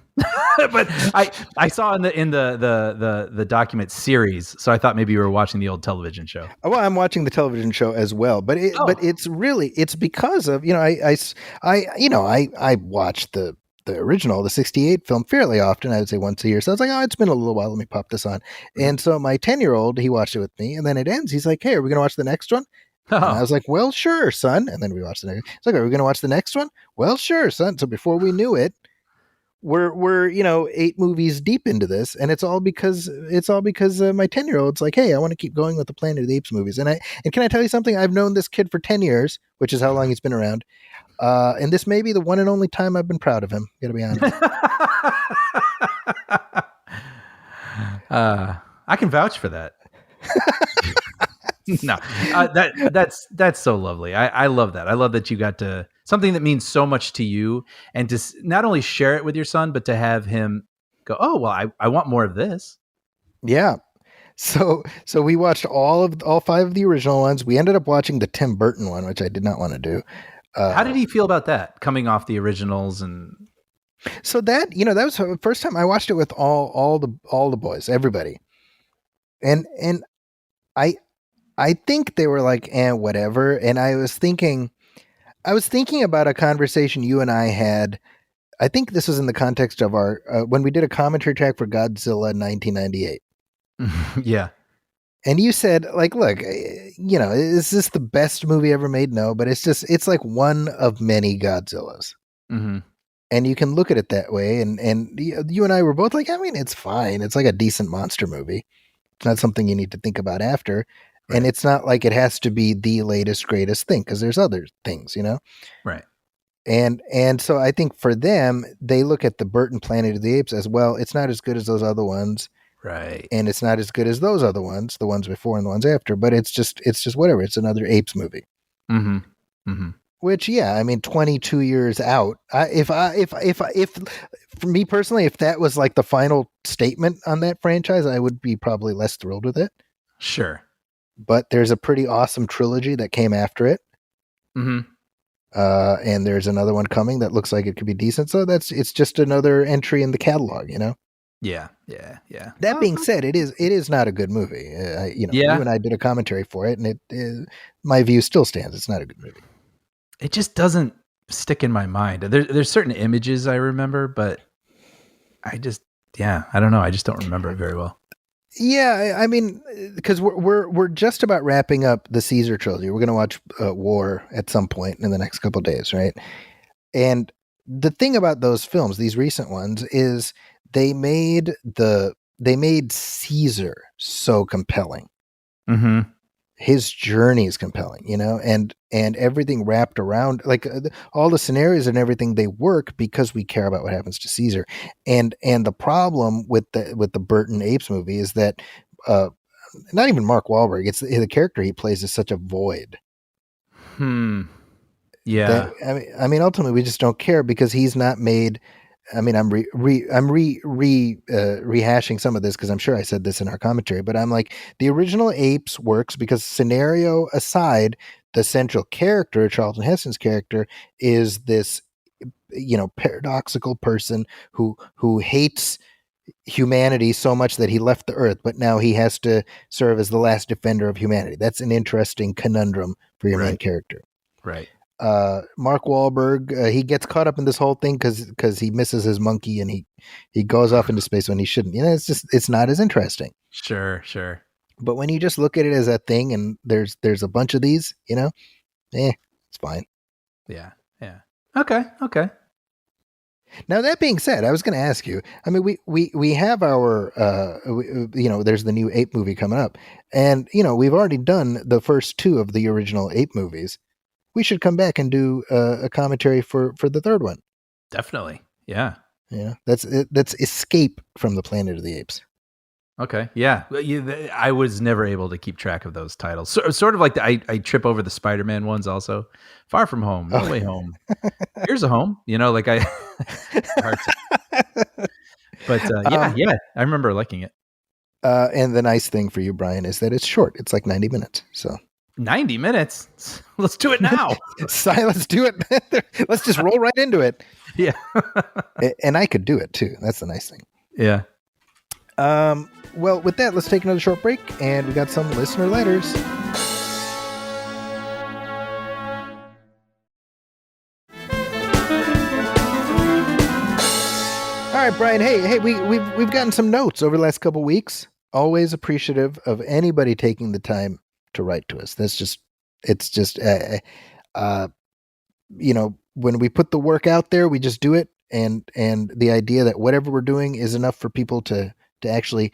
but I saw in the document series, so I thought maybe you were watching the old television show. Well, I'm watching the television show as well, but it's because of, you know, I watch the original, the 68 film fairly often. I would say once a year. So I was like, oh, it's been a little while. Let me pop this on. Mm-hmm. And so my 10-year-old, he watched it with me, and then it ends. He's like, hey, are we going to watch the next one? Oh. And I was like, well, sure, son. And then we watched the next. He's like, are we going to watch the next one? Well, sure, son. So before we knew it, we're 8 movies deep into this, and it's all because my 10-year-old's like, hey, I want to keep going with the Planet of the Apes movies. And can I tell you something? I've known this kid for 10 years, which is how long he's been around. And this may be the one and only time I've been proud of him. Gotta be honest. I can vouch for that. No, that's so lovely. I love that. I love that you got to something that means so much to you, and to not only share it with your son, but to have him go, oh, well, I want more of this. Yeah. So we watched all 5 of the original ones. We ended up watching the Tim Burton one, which I did not want to do. How did he feel about that, coming off the originals? And so that was the first time I watched it with all the boys, everybody, and I think they were like, whatever. And I was thinking about a conversation you and I had. I think this was in the context of our when we did a commentary track for Godzilla 1998. Yeah. And you said, like, look, is this the best movie ever made? No, but it's like one of many Godzillas. Mm-hmm. And you can look at it that way. And you and I were both like, I mean, it's fine. It's like a decent monster movie. It's not something you need to think about after. Right. And it's not like it has to be the latest, greatest thing, because there's other things, you know? Right. And so I think for them, they look at the Burton Planet of the Apes as, well, it's not as good as those other ones. Right. And it's not as good as those other ones, the ones before and the ones after, but it's just whatever. It's another Apes movie. Mm-hmm. Mm-hmm. Which, yeah, I mean, 22 years out. If for me personally, if that was like the final statement on that franchise, I would be probably less thrilled with it. Sure. But there's a pretty awesome trilogy that came after it. Mm-hmm. And there's another one coming that looks like it could be decent. So it's just another entry in the catalog, you know. Yeah. Yeah. Yeah. That being said, it is not a good movie. You Yeah. and I did a commentary for it, and my view still stands. It's not a good movie. It just doesn't stick in my mind. There's certain images I remember, but I don't know. I just don't remember it very well. Yeah, I mean, because we're just about wrapping up the Caesar trilogy. We're going to watch War at some point in the next couple of days, right? And the thing about those films, these recent ones, is they made Caesar so compelling. Mm-hmm. His journey is compelling, and everything wrapped around, like all the scenarios and everything, they work because we care about what happens to Caesar. And the problem with the Burton Apes movie is that not even Mark Wahlberg, it's the character he plays is such a void. Yeah. That I mean, ultimately, we just don't care because he's not made. I mean, I'm rehashing some of this because I'm sure I said this in our commentary, but I'm like, the original Apes works because, scenario aside, the central character, Charlton Heston's character, is this paradoxical person who hates humanity so much that he left the earth, but now he has to serve as the last defender of humanity. That's an interesting conundrum for your main Right. character. Right. Mark Wahlberg, he gets caught up in this whole thing because he misses his monkey and he goes off into space when he shouldn't. It's not as interesting. Sure. Sure. But when you just look at it as a thing, and there's a bunch of these, it's fine. Yeah. Yeah. Okay. Okay. Now, that being said, I was going to ask you. I mean, we have our there's the new Ape movie coming up, and we've already done the first two of the original Ape movies. We should come back and do a commentary for the third one. Definitely. Yeah. Yeah, that's Escape from the Planet of the Apes. Okay. Yeah. I was never able to keep track of those titles. Sort of like I trip over the Spider-Man ones also. Far From Home, No Way Home. Here's a Home. Like I hard to, but yeah, I remember liking it. And the nice thing for you, Brian, is that it's short. It's like 90 minutes. So 90 minutes. Let's do it now. Let's do it. Let's just roll right into it. Yeah. And I could do it too. That's the nice thing. Yeah. Well, with that, let's take another short break, and we got some listener letters. All right, Brian. Hey, we've gotten some notes over the last couple of weeks. Always appreciative of anybody taking the time to write to us. When we put the work out there, we just do it, and the idea that whatever we're doing is enough for people to actually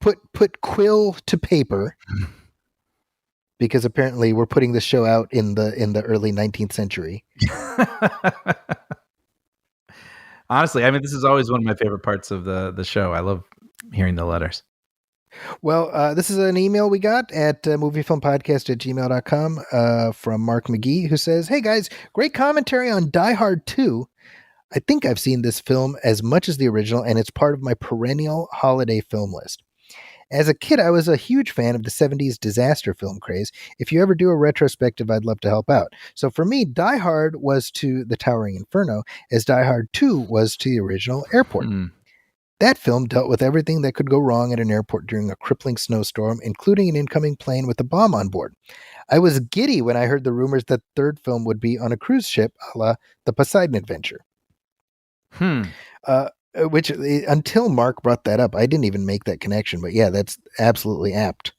put quill to paper, because apparently we're putting the show out in the early 19th century. Honestly, I mean, this is always one of my favorite parts of the show. I love hearing the letters. Well, this is an email we got at moviefilmpodcast@gmail.com from Mark McGee, who says, "Hey guys, great commentary on Die Hard 2. I think I've seen this film as much as the original, and it's part of my perennial holiday film list. As a kid, I was a huge fan of the 70s disaster film craze. If you ever do a retrospective, I'd love to help out. So for me, Die Hard was to The Towering Inferno as Die Hard 2 was to the original Airport. That film dealt with everything that could go wrong at an airport during a crippling snowstorm, including an incoming plane with a bomb on board. I was giddy when I heard the rumors that the third film would be on a cruise ship, a la The Poseidon Adventure. Which, until Mark brought that up, I didn't even make that connection. But yeah, that's absolutely apt.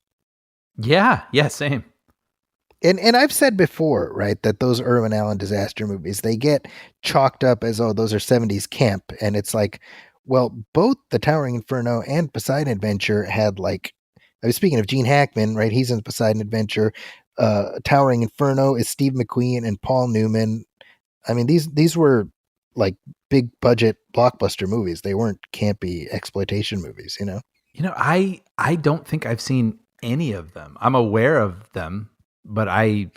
Yeah, same. And I've said before, right, that those Irwin Allen disaster movies, they get chalked up as, oh, those are 70s camp. And it's like, well, both The Towering Inferno and Poseidon Adventure had, like, I was speaking of Gene Hackman, right? He's in Poseidon Adventure. Towering Inferno is Steve McQueen and Paul Newman. I mean, these were like big budget blockbuster movies. They weren't campy exploitation movies, I don't think I've seen any of them. I'm aware of them, but I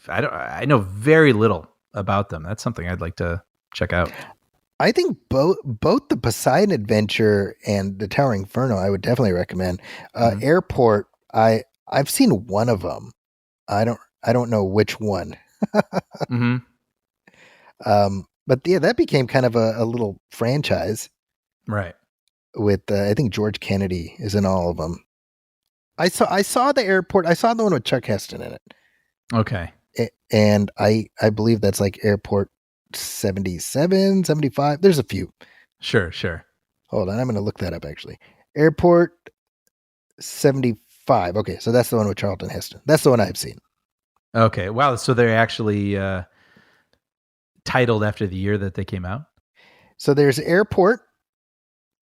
know very little about them. That's something I'd like to check out. I think both the Poseidon Adventure and the Towering Inferno I would definitely recommend. Mhm. Airport, I've seen one of them. I don't know which one. Mhm. But yeah, that became kind of a little franchise Right. with I think George Kennedy is in all of them. I saw the airport. I saw the one with Chuck Heston in it. Okay. And I believe that's like Airport 77, 75. There's a few. Sure, sure. Hold on, I'm going to look that up actually. Airport 75. Okay, so that's the one with Charlton Heston. That's the one I've seen. Okay. Wow. So they're actually titled after the year that they came out? So there's Airport,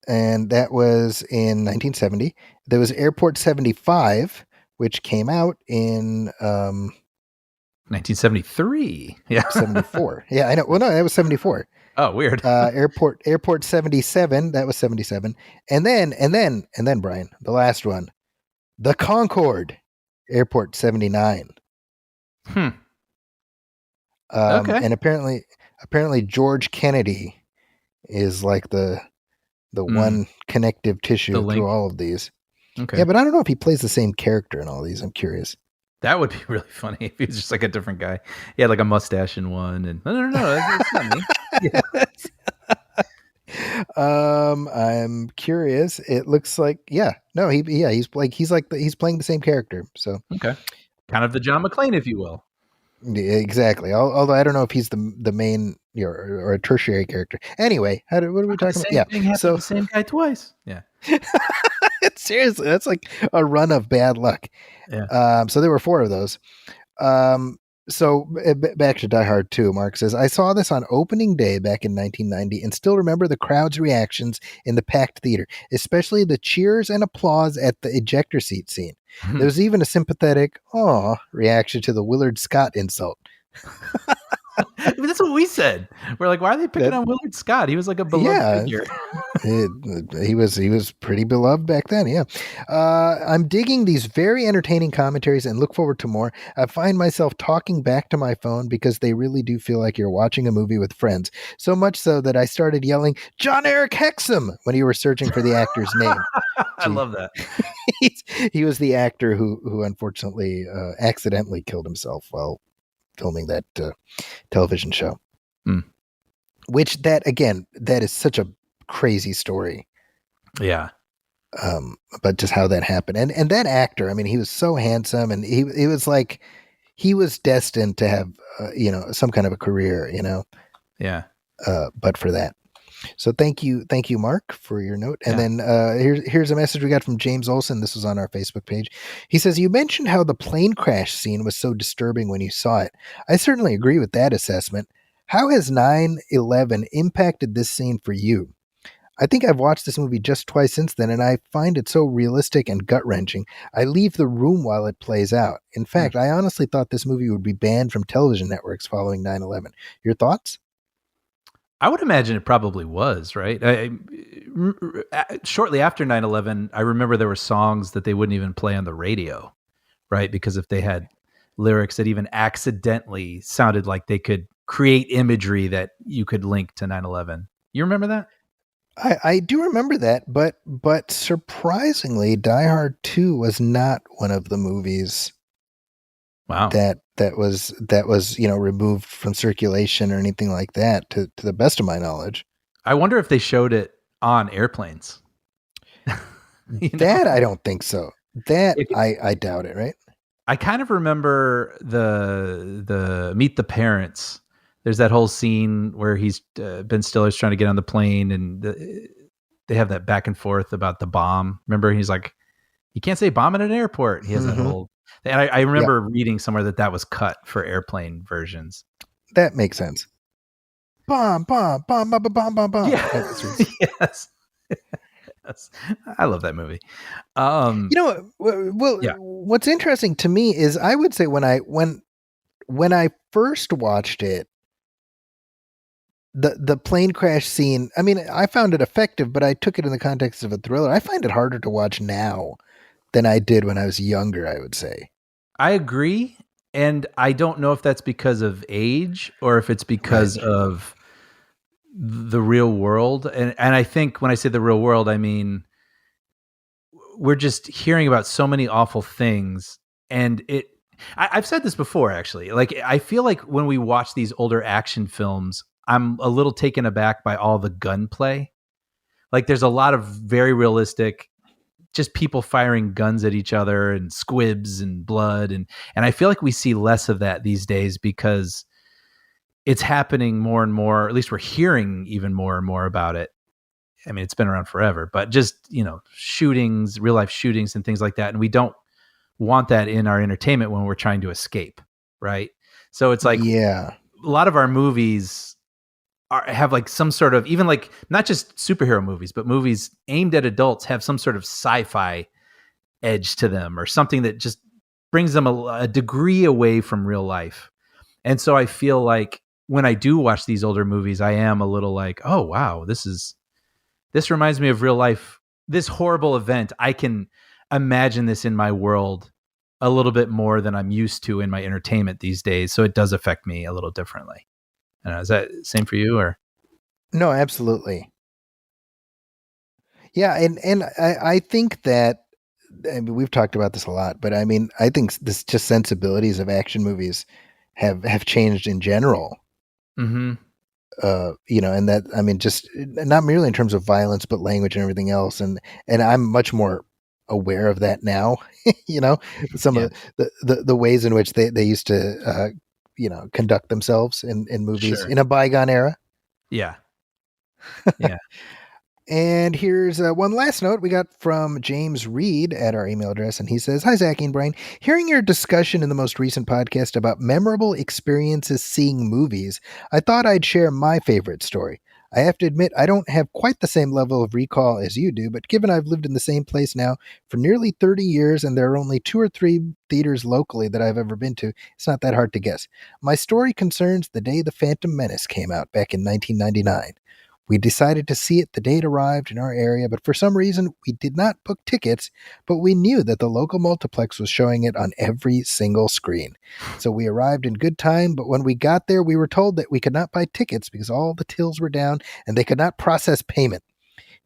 and that was in 1970. There was Airport 75, which came out in 1973. Yeah. 74. Yeah, I know. Well, no, that was 74. Oh, weird. Airport 77, that was 77. And then Brian, the last one, the Concorde, Airport 79. Hmm. Okay. And apparently George Kennedy is like the one connective The tissue link. through all of these. Okay. Yeah, but I don't know if he plays the same character in all these. I'm curious. That would be really funny if he was just like a different guy. He had like a mustache in one, and no, it's not me. Yeah. I'm curious. It looks like no, he's playing the same character. So Okay. Kind of the John McClane, if you will. yeah, exactly. Although I don't know if he's the main or a tertiary character. Anyway, what are we How could the talking about? same Yeah. thing happen to So the same guy twice? Yeah. seriously, that's like a run of bad luck. Yeah. So there were four of those. So back to Die Hard 2, Mark says, I saw this on opening day back in 1990 and still remember the crowd's reactions in the packed theater, especially the cheers and applause at the ejector seat scene. There was even a sympathetic, aw, reaction to the Willard Scott insult. That's what we said. We're like, why are they picking That, on Willard Scott? He was like a beloved yeah, figure. he was pretty beloved back then. Yeah, I'm digging these very entertaining commentaries and look forward to more. I find myself talking back to my phone because they really do feel like you're watching a movie with friends. So much so that I started yelling John Eric Hexum when you were searching for the actor's name. I love that. He was the actor who unfortunately accidentally killed himself while filming that television show. Mm. Which that is such a crazy story. Yeah. But just how that happened. And that actor, I mean, he was so handsome, and he was like he was destined to have some kind of a career, Yeah. but for that. So thank you, Mark, for your note. And then here's a message we got from James Olson. This was on our Facebook page. He says, you mentioned how the plane crash scene was so disturbing when you saw it. I certainly agree with that assessment. How has 9/11 impacted this scene for you? I think I've watched this movie just twice since then, and I find it so realistic and gut-wrenching. I leave the room while it plays out. In fact, I honestly thought this movie would be banned from television networks following 9/11. Your thoughts? I would imagine it probably was, right? Shortly after 9/11, I remember there were songs that they wouldn't even play on the radio, right? Because if they had lyrics that even accidentally sounded like they could create imagery that you could link to 9/11. You remember that? I do remember that, but surprisingly, Die Hard 2 was not one of the movies Wow. that was removed from circulation or anything like that, to the best of my knowledge. I wonder if they showed it on airplanes. That I don't think so. That It- I doubt it, right? I kind of remember the Meet the Parents. There's that whole scene where he's Ben Stiller's trying to get on the plane, and they have that back and forth about the bomb. Remember, he's like, you can't say bomb at an airport. He has that whole. And I remember reading somewhere that was cut for airplane versions. That makes sense. Bomb, bomb, bomb, bomb, bomb, bomb, bomb. Yeah. Yes. Yes. I love that movie. What's interesting to me is I would say when I first watched it, the plane crash scene, I mean, I found it effective, but I took it in the context of a thriller. I find it harder to watch now than I did when I was younger, I would say. I agree. And I don't know if that's because of age or if it's Right. because of the real world. And I think when I say the real world, I mean we're just hearing about so many awful things. And I've said this before, actually. Like, I feel like when we watch these older action films, I'm a little taken aback by all the gunplay. Like, there's a lot of very realistic, just people firing guns at each other and squibs and blood. And I feel like we see less of that these days because it's happening more and more. At least we're hearing even more and more about it. I mean, it's been around forever, but just, shootings, real life shootings and things like that. And we don't want that in our entertainment when we're trying to escape. Right. So it's like Yeah. a lot of our movies have like some sort of, even like not just superhero movies, but movies aimed at adults have some sort of sci-fi edge to them or something that just brings them a degree away from real life. And so I feel like when I do watch these older movies, I am a little like, oh wow, this reminds me of real life. This horrible event, I can imagine this in my world a little bit more than I'm used to in my entertainment these days. So it does affect me a little differently. I don't know, is that same for you or? No, absolutely. Yeah, and I think that, I mean, we've talked about this a lot, but I mean, I think this just sensibilities of action movies have changed in general. Mm-hmm. And that, I mean, just not merely in terms of violence, but language and everything else. And I'm much more aware of that now. you know, some Yeah, of the ways in which they used to, conduct themselves in movies sure. in a bygone era. Yeah. Yeah. And here's one last note we got from James Reed at our email address. And he says, "Hi, Zach and Brian. Hearing your discussion in the most recent podcast about memorable experiences seeing movies, I thought I'd share my favorite story. I have to admit, I don't have quite the same level of recall as you do, but given I've lived in the same place now for nearly 30 years and there are only 2 or 3 theaters locally that I've ever been to, it's not that hard to guess. My story concerns the day The Phantom Menace came out back in 1999. We decided to see it the day it arrived in our area, but for some reason we did not book tickets, but we knew that the local multiplex was showing it on every single screen. So we arrived in good time, but when we got there, we were told that we could not buy tickets because all the tills were down and they could not process payment.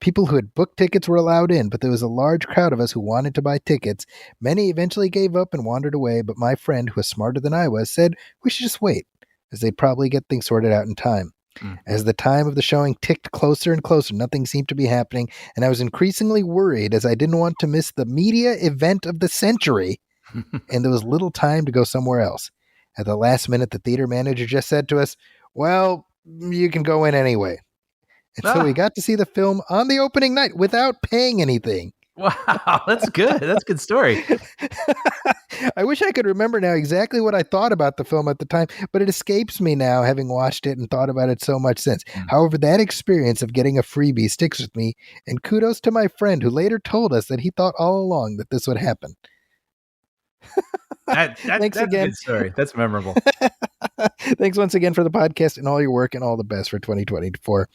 People who had booked tickets were allowed in, but there was a large crowd of us who wanted to buy tickets. Many eventually gave up and wandered away, but my friend, who was smarter than I was, said we should just wait, as they'd probably get things sorted out in time. Mm. As the time of the showing ticked closer and closer, nothing seemed to be happening, and I was increasingly worried as I didn't want to miss the media event of the century, and there was little time to go somewhere else. At the last minute, the theater manager just said to us, "Well, you can go in anyway." And so we Ah, got to see the film on the opening night without paying anything. wow, that's good. That's a good story. I wish I could remember now exactly what I thought about the film at the time, but it escapes me now, having watched it and thought about it so much since. Mm. However, that experience of getting a freebie sticks with me, and kudos to my friend who later told us that he thought all along that this would happen. Thanks That's a again. good story. That's memorable. Thanks once again for the podcast and all your work, and all the best for 2024.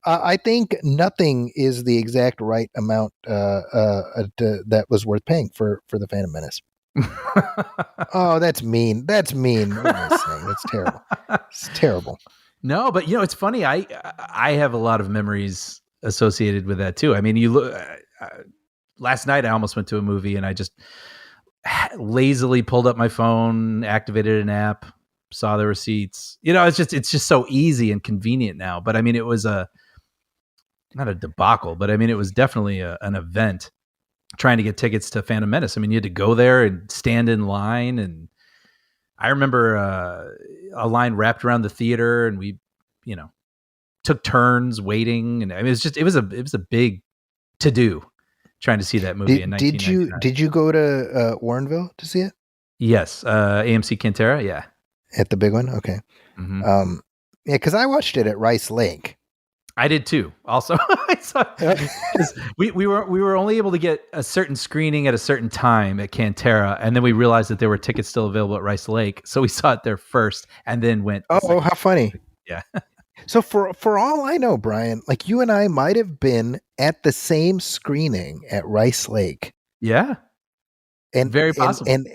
I think nothing is the exact right amount that was worth paying for the Phantom Menace. Oh, that's mean. That's mean. What am I saying? That's terrible. It's terrible. No, but it's funny. I have a lot of memories associated with that too. I mean, you look. Last night I almost went to a movie and I just lazily pulled up my phone, activated an app, saw the receipts. It's just so easy and convenient now. But I mean, it was not a debacle, but I mean, it was definitely an event trying to get tickets to Phantom Menace. I mean, you had to go there and stand in line, and I remember a line wrapped around the theater, and we, took turns waiting, and I mean, it was a big to do trying to see that movie in Did you 1999. did you go to Warrenville to see it Yes, AMC Cantera. Yeah. at the big one? Okay. Hmm. Yeah, because I watched it at Rice Lake. I did too. Also, I saw, 'cause we were only able to get a certain screening at a certain time at Cantera, and then we realized that there were tickets still available at Rice Lake, so we saw it there first, and then went. The Oh, second. how funny! Yeah. So for all I know, Brian, like you and I might have been at the same screening at Rice Lake, Yeah. and Very and possible. and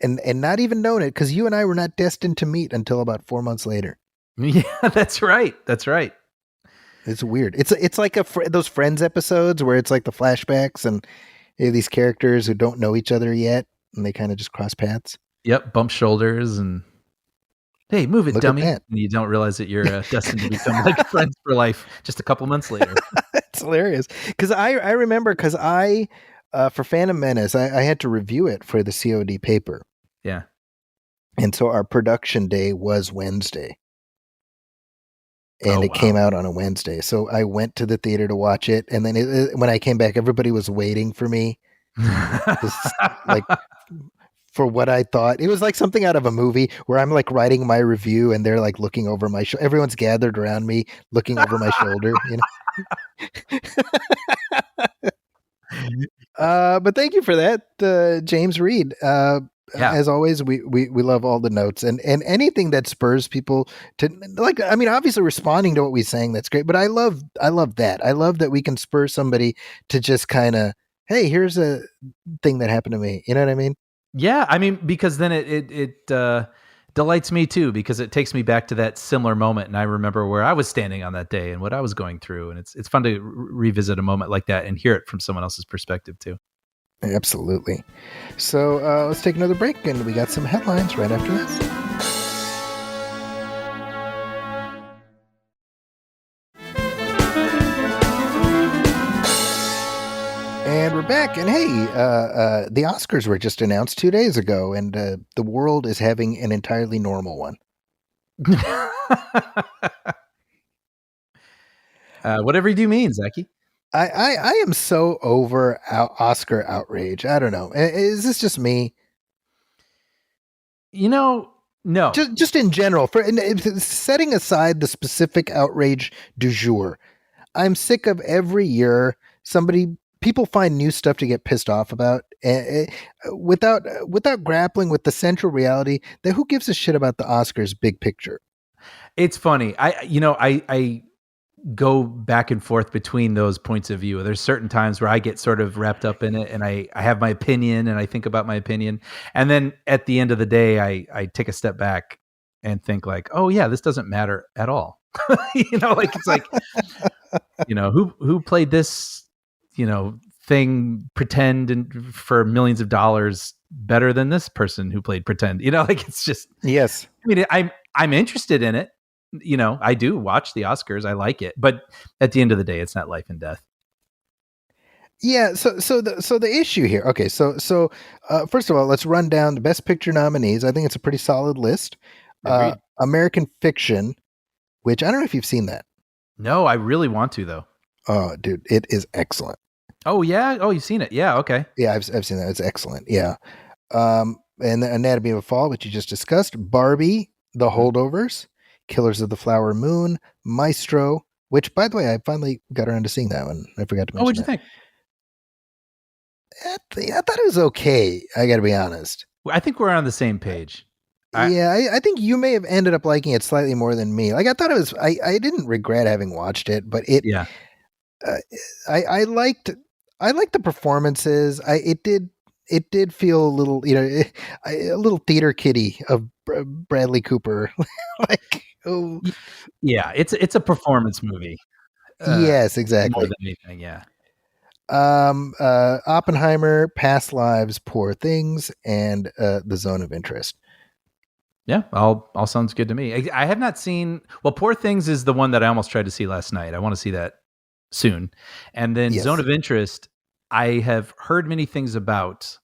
and not even known it because you and I were not destined to meet until about 4 months later. Yeah, that's right. That's right. It's weird. It's like those Friends episodes where it's like the flashbacks and you have these characters who don't know each other yet and they kind of just cross paths. Yep, bump shoulders and hey, move it, Look at dummy. that. And you don't realize that you're destined to become like friends for life just a couple months later. It's hilarious because I remember because I for Phantom Menace I had to review it for the COD paper. Yeah. And so our production day was Wednesday. Oh And it wow. came out on a Wednesday. So I went to the theater to watch it. And then when I came back, everybody was waiting for me. Just like for what I thought. It was like something out of a movie where I'm like writing my review and they're like looking over my shoulder. Everyone's gathered around me looking over my shoulder, you know. But thank you for that, James Reed. Yeah. As always, we love all the notes and anything that spurs people to like. I mean, obviously responding to what we sang, that's great. But I love that. I love that we can spur somebody to just kind of, hey, here's a thing that happened to me. You know what I mean? Yeah, I mean, because then it delights me too, because it takes me back to that similar moment, and I remember where I was standing on that day and what I was going through, and it's fun to revisit a moment like that and hear it from someone else's perspective too. Absolutely. So let's take another break, and we got some headlines right after this. And we're back. And hey, the Oscars were just announced 2 days ago, and the world is having an entirely normal one. Whatever you do means, Zachy. I am so over Oscar outrage. I don't know. Is this just me? No. Just in general, setting aside the specific outrage du jour, I'm sick of every year people find new stuff to get pissed off about without grappling with the central reality that who gives a shit about the Oscars big picture. It's funny. I go back and forth between those points of view. There's certain times where I get sort of wrapped up in it and I have my opinion and I think about my opinion. And then at the end of the day, I take a step back and think like, oh yeah, this doesn't matter at all. Like it's like, who played this, thing pretend and for millions of dollars better than this person who played pretend, like it's just, Yes. I mean, I'm interested in it. I do watch the Oscars. I like it, but at the end of the day, it's not life and death. Yeah. So the issue here. Okay. So first of all, let's run down the Best Picture nominees. I think it's a pretty solid list. Agreed. American Fiction, which I don't know if you've seen that. No, I really want to though. Oh, dude, it is excellent. Oh yeah. Oh, you've seen it. Yeah. Okay. Yeah, I've seen that. It's excellent. Yeah. And the Anatomy of a Fall, which you just discussed. Barbie, The Holdovers, Killers of the Flower Moon, Maestro, which, by the way, I finally got around to seeing that one. I forgot to mention What'd you think? I thought it was okay. I got to be honest. I think we're on the same page. I think you may have ended up liking it slightly more than me. Like I thought it was. I didn't regret having watched it, but it. Yeah. I liked the performances. It did feel a little, a little theater kitty of Bradley Cooper. Like, oh, yeah, it's a performance movie. Yes, More exactly. than anything, yeah. Oppenheimer, Past Lives, Poor Things, and The Zone of Interest. Yeah, all sounds good to me. I have not seen. Well, Poor Things is the one that I almost tried to see last night. I want to see that soon. And then Yes. Zone of Interest, I have heard many things about,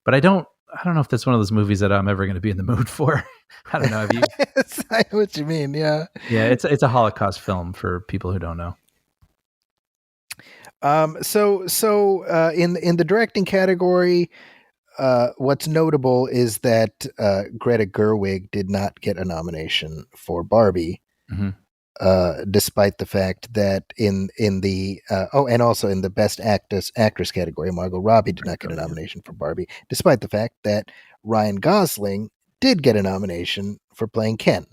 but I don't know if that's one of those movies that I'm ever going to be in the mood for. I don't know. Have you? I know what you mean. Yeah. Yeah, it's a Holocaust film for people who don't know. So in the directing category, what's notable is that Greta Gerwig did not get a nomination for Barbie. Mm-hmm. Despite the fact that in the and also in the Best Actress category, Margot Robbie did not get a nomination for Barbie, despite the fact that Ryan Gosling did get a nomination for playing Ken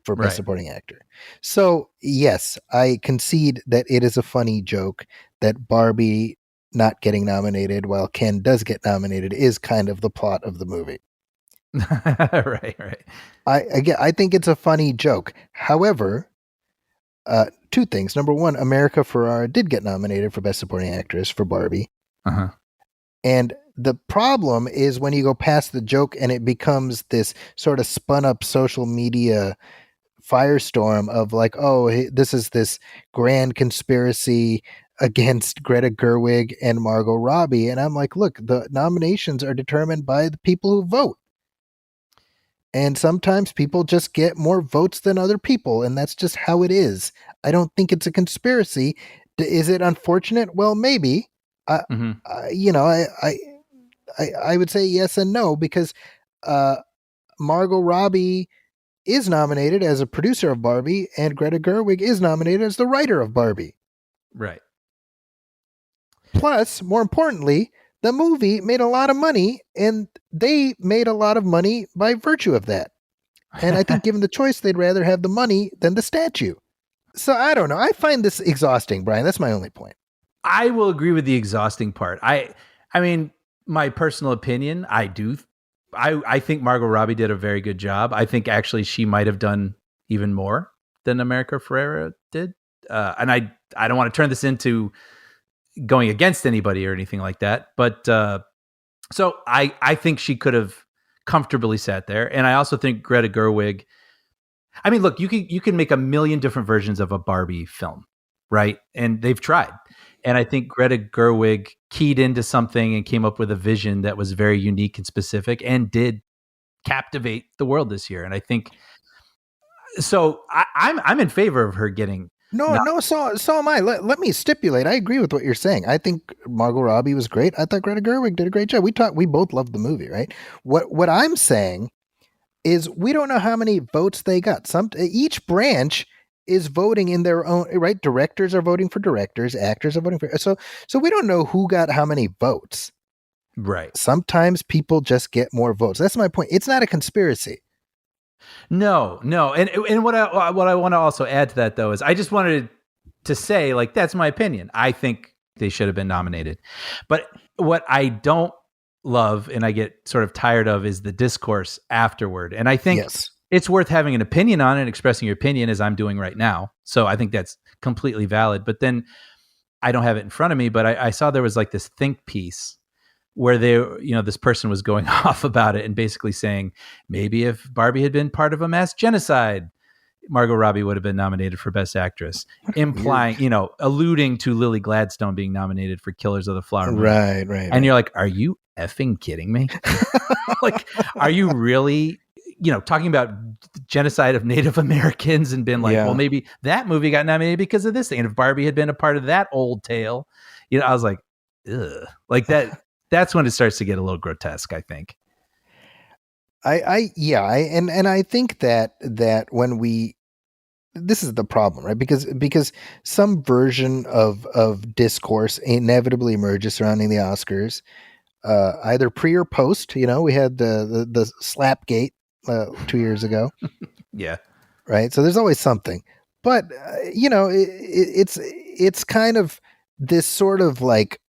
for Best Supporting Actor. So yes, I concede that it is a funny joke that Barbie not getting nominated while Ken does get nominated is kind of the plot of the movie. Right. I think it's a funny joke. However, two things. Number one, America Ferrera did get nominated for Best Supporting Actress for Barbie. Uh-huh. And the problem is when you go past the joke and it becomes this sort of spun up social media firestorm of like, oh, this is this grand conspiracy against Greta Gerwig and Margot Robbie. And I'm like, look, the nominations are determined by the people who vote. And sometimes people just get more votes than other people, and that's just how it is. I don't think it's a conspiracy. Is it unfortunate? Well, maybe. I, Mm-hmm. you know, I would say yes and no because uh, Margot Robbie is nominated as a producer of Barbie, and Greta Gerwig is nominated as the writer of Barbie. Right. Plus, more importantly, the movie made a lot of money, and they made a lot of money by virtue of that. And I think, given the choice, they'd rather have the money than the statue. So I don't know. I find this exhausting, Brian. That's my only point. I will agree with the exhausting part. I mean, my personal opinion, I think Margot Robbie did a very good job. I think actually she might have done even more than America Ferrera did. And I don't want to turn this into going against anybody or anything like that. But so I think she could have comfortably sat there. And I also think Greta Gerwig. I mean, look, you can make a million different versions of a Barbie film, right? And they've tried. And I think Greta Gerwig keyed into something and came up with a vision that was very unique and specific and did captivate the world this year. And I think so. I'm in favor of her getting. No. So am I. Let me stipulate. I agree with what you're saying. I think Margot Robbie was great. I thought Greta Gerwig did a great job. We both loved the movie, right? What I'm saying is we don't know how many votes they got. Each branch is voting in their own right. Directors are voting for directors. Actors are voting for so we don't know who got how many votes. Right. Sometimes people just get more votes. That's my point. It's not a conspiracy. No. And what I want to also add to that though is I just wanted to say like that's my opinion. I think they should have been nominated. But what I don't love and I get sort of tired of is the discourse afterward. And I think Yes. it's worth having an opinion on and expressing your opinion as I'm doing right now. So I think that's completely valid. But then I don't have it in front of me, but I saw there was like this think piece where this person was going off about it and basically saying maybe if Barbie had been part of a mass genocide, Margot Robbie would have been nominated for Best Actress, implying, alluding to Lily Gladstone being nominated for Killers of the Flower Moon. Right. And you're like, are you effing kidding me? Like, are you really, talking about genocide of Native Americans and been like, well, maybe that movie got nominated because of this thing. And if Barbie had been a part of that old tale, I was like, ugh, like that. That's when it starts to get a little grotesque, I think. I think that when this is the problem, right? Because some version of discourse inevitably emerges surrounding the Oscars, either pre or post. We had the Slapgate 2 years ago. Yeah. Right. So there's always something, but it's kind of this sort of like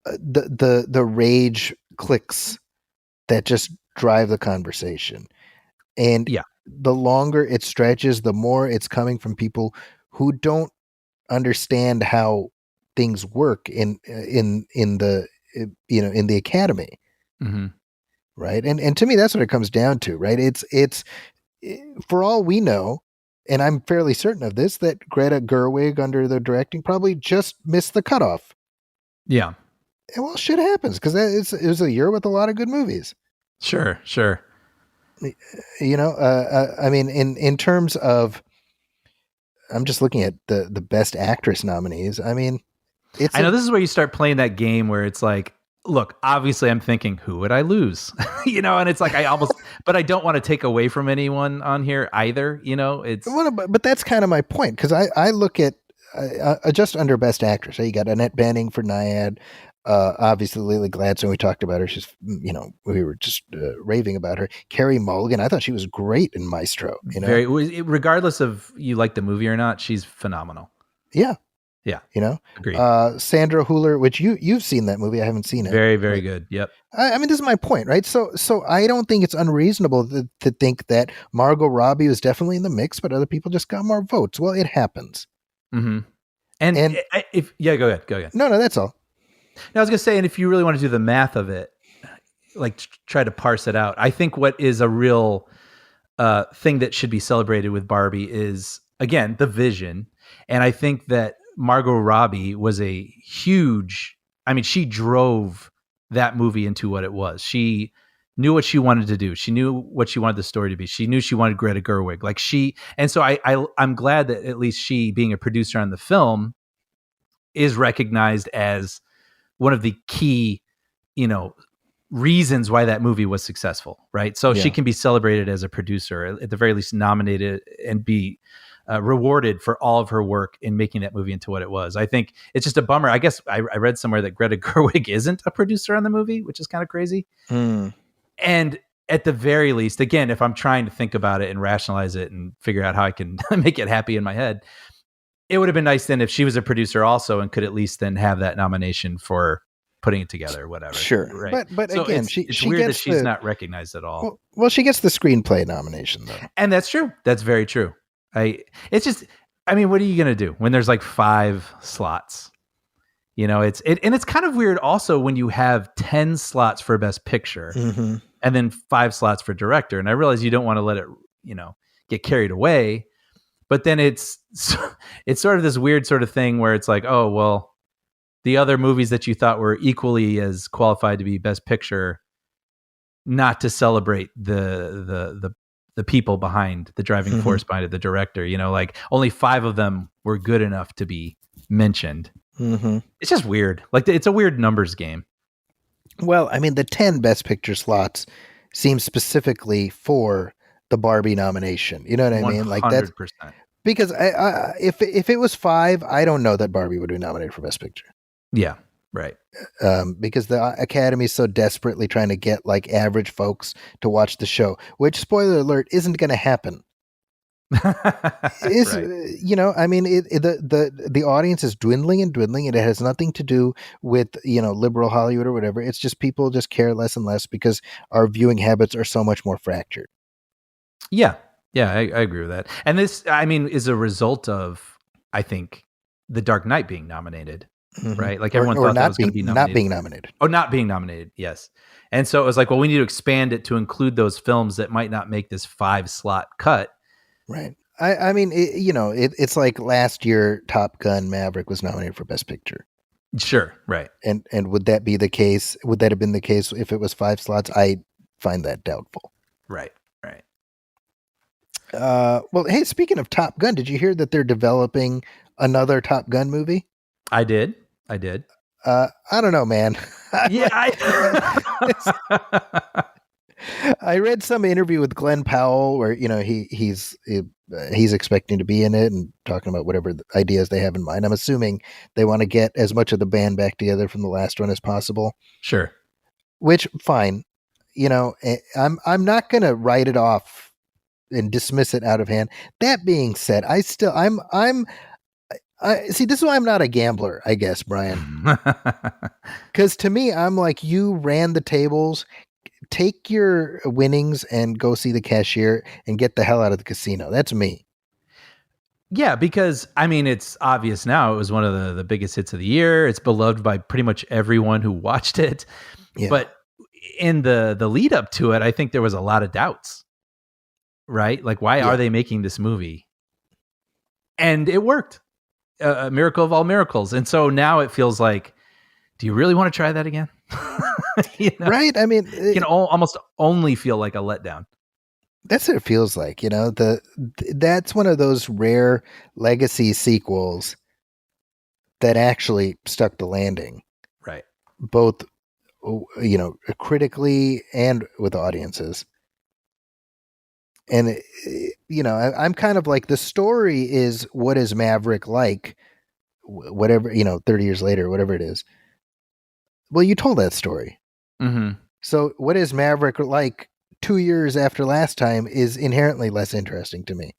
the rage clicks that just drive the conversation. And the longer it stretches, the more it's coming from people who don't understand how things work in the in the academy. Mm-hmm. Right. And to me, that's what it comes down to. Right. It's for all we know, and I'm fairly certain of this, that Greta Gerwig under the directing probably just missed the cutoff. Yeah. And well, shit happens because it was a year with a lot of good movies. Sure. I mean, in terms of, I'm just looking at the best actress nominees. I mean, I know this is where you start playing that game where it's like, look, obviously I'm thinking, who would I lose? And it's like, but I don't want to take away from anyone on here either. But that's kind of my point. Cause I look at just under best actress. So you got Annette Bening for Naiad. Obviously Lily Gladstone, we talked about her. She's, we were just raving about her. Carey Mulligan, I thought she was great in Maestro. Regardless of you like the movie or not, she's phenomenal. Yeah. Yeah. You know, Agreed. Sandra Hüller, which you've seen that movie. I haven't seen it. Very, very But good. Yep. I mean, this is my point, right? So I don't think it's unreasonable to think that Margot Robbie was definitely in the mix, but other people just got more votes. Well, it happens. Mm-hmm. And And go ahead. Go ahead. no, that's all. Now, I was gonna say, and if you really want to do the math of it, like try to parse it out, I think what is a real thing that should be celebrated with Barbie is, again, the vision. And I think that Margot Robbie was a huge, I mean, she drove that movie into what it was. She knew what she wanted to do. She knew what she wanted the story to be. She knew she wanted Greta Gerwig. And so I'm glad that at least she, being a producer on the film, is recognized as one of the key, you know, reasons why that movie was successful, right? So she can be celebrated as a producer, at the very least nominated, and be rewarded for all of her work in making that movie into what it was. I think it's just a bummer. I guess I read somewhere that Greta Gerwig isn't a producer on the movie, which is kind of crazy. And at the very least, again, if I'm trying to think about it and rationalize it and figure out how I can make it happy in my head, it would have been nice then if she was a producer also and could at least then have that nomination for putting it together, whatever. Sure, right? but So again, it's she weird that gets she's not recognized at all. Well, she gets the screenplay nomination though, and that's true. That's very true. It's just, I mean, what are you gonna do when there's like 5 slots? You know, and it's kind of weird also when you have 10 slots for Best Picture and then 5 slots for director. And I realize you don't want to let it, you know, get carried away, but then it's sort of this weird sort of thing where it's like, oh well, the other movies that you thought were equally as qualified to be Best Picture, not to celebrate the people behind the driving force behind it, the director. You know, like only 5 of them were good enough to be mentioned. It's just weird. Like it's a weird numbers game. Well, I mean, the 10 Best Picture slots seem specifically for the Barbie nomination. You know what I mean? Like that's 100%. Because if it was 5, I don't know that Barbie would be nominated for Best Picture. Yeah, right. Because the Academy is so desperately trying to get like average folks to watch the show, which, spoiler alert, isn't going to happen. Is right. You know, I mean, the audience is dwindling and dwindling, and it has nothing to do with, you know, liberal Hollywood or whatever. It's just people just care less and less because our viewing habits are so much more fractured. Yeah, I agree with that. And this, I mean, is a result of, I think, The Dark Knight being nominated. Right? Like everyone thought that was going to be nominated. Not being nominated. Oh, not being nominated. Yes. And so it was like, well, we need to expand it to include those films that might not make this 5 slot cut. Right. I mean, it's like last year Top Gun Maverick was nominated for Best Picture. Sure. Right. And would that be the case? Would that have been the case if it was 5 slots? I find that doubtful. Right. Well, hey, speaking of Top Gun, did you hear that they're developing another Top Gun movie? I did. I don't know, man. Yeah. I read some interview with Glenn Powell where, you know, he's expecting to be in it and talking about whatever ideas they have in mind. I'm assuming they want to get as much of the band back together from the last one as possible. Sure. Which, fine. You know, I'm not going to write it off and dismiss it out of hand. That being said, I see, this is why I'm not a gambler, I guess, Brian. Because to me, I'm like, you ran the tables, take your winnings and go see the cashier and get the hell out of the casino. That's me. Yeah, because I mean, it's obvious now. It was one of the biggest hits of the year. It's beloved by pretty much everyone who watched it. Yeah. But in the lead up to it, I think there was a lot of doubts. Right? Like, why are they making this movie? And it worked. A miracle of all miracles. And so now it feels like, do you really want to try that again? You know? Right? I mean, it can almost only feel like a letdown. That's what it feels like. You know, that's one of those rare legacy sequels that actually stuck the landing. Right. Both, you know, critically and with audiences. And, you know, I'm kind of like, the story is, what is Maverick like? Whatever, you know, 30 years later, whatever it is. Well, you told that story. So what is Maverick like 2 years after last time is inherently less interesting to me.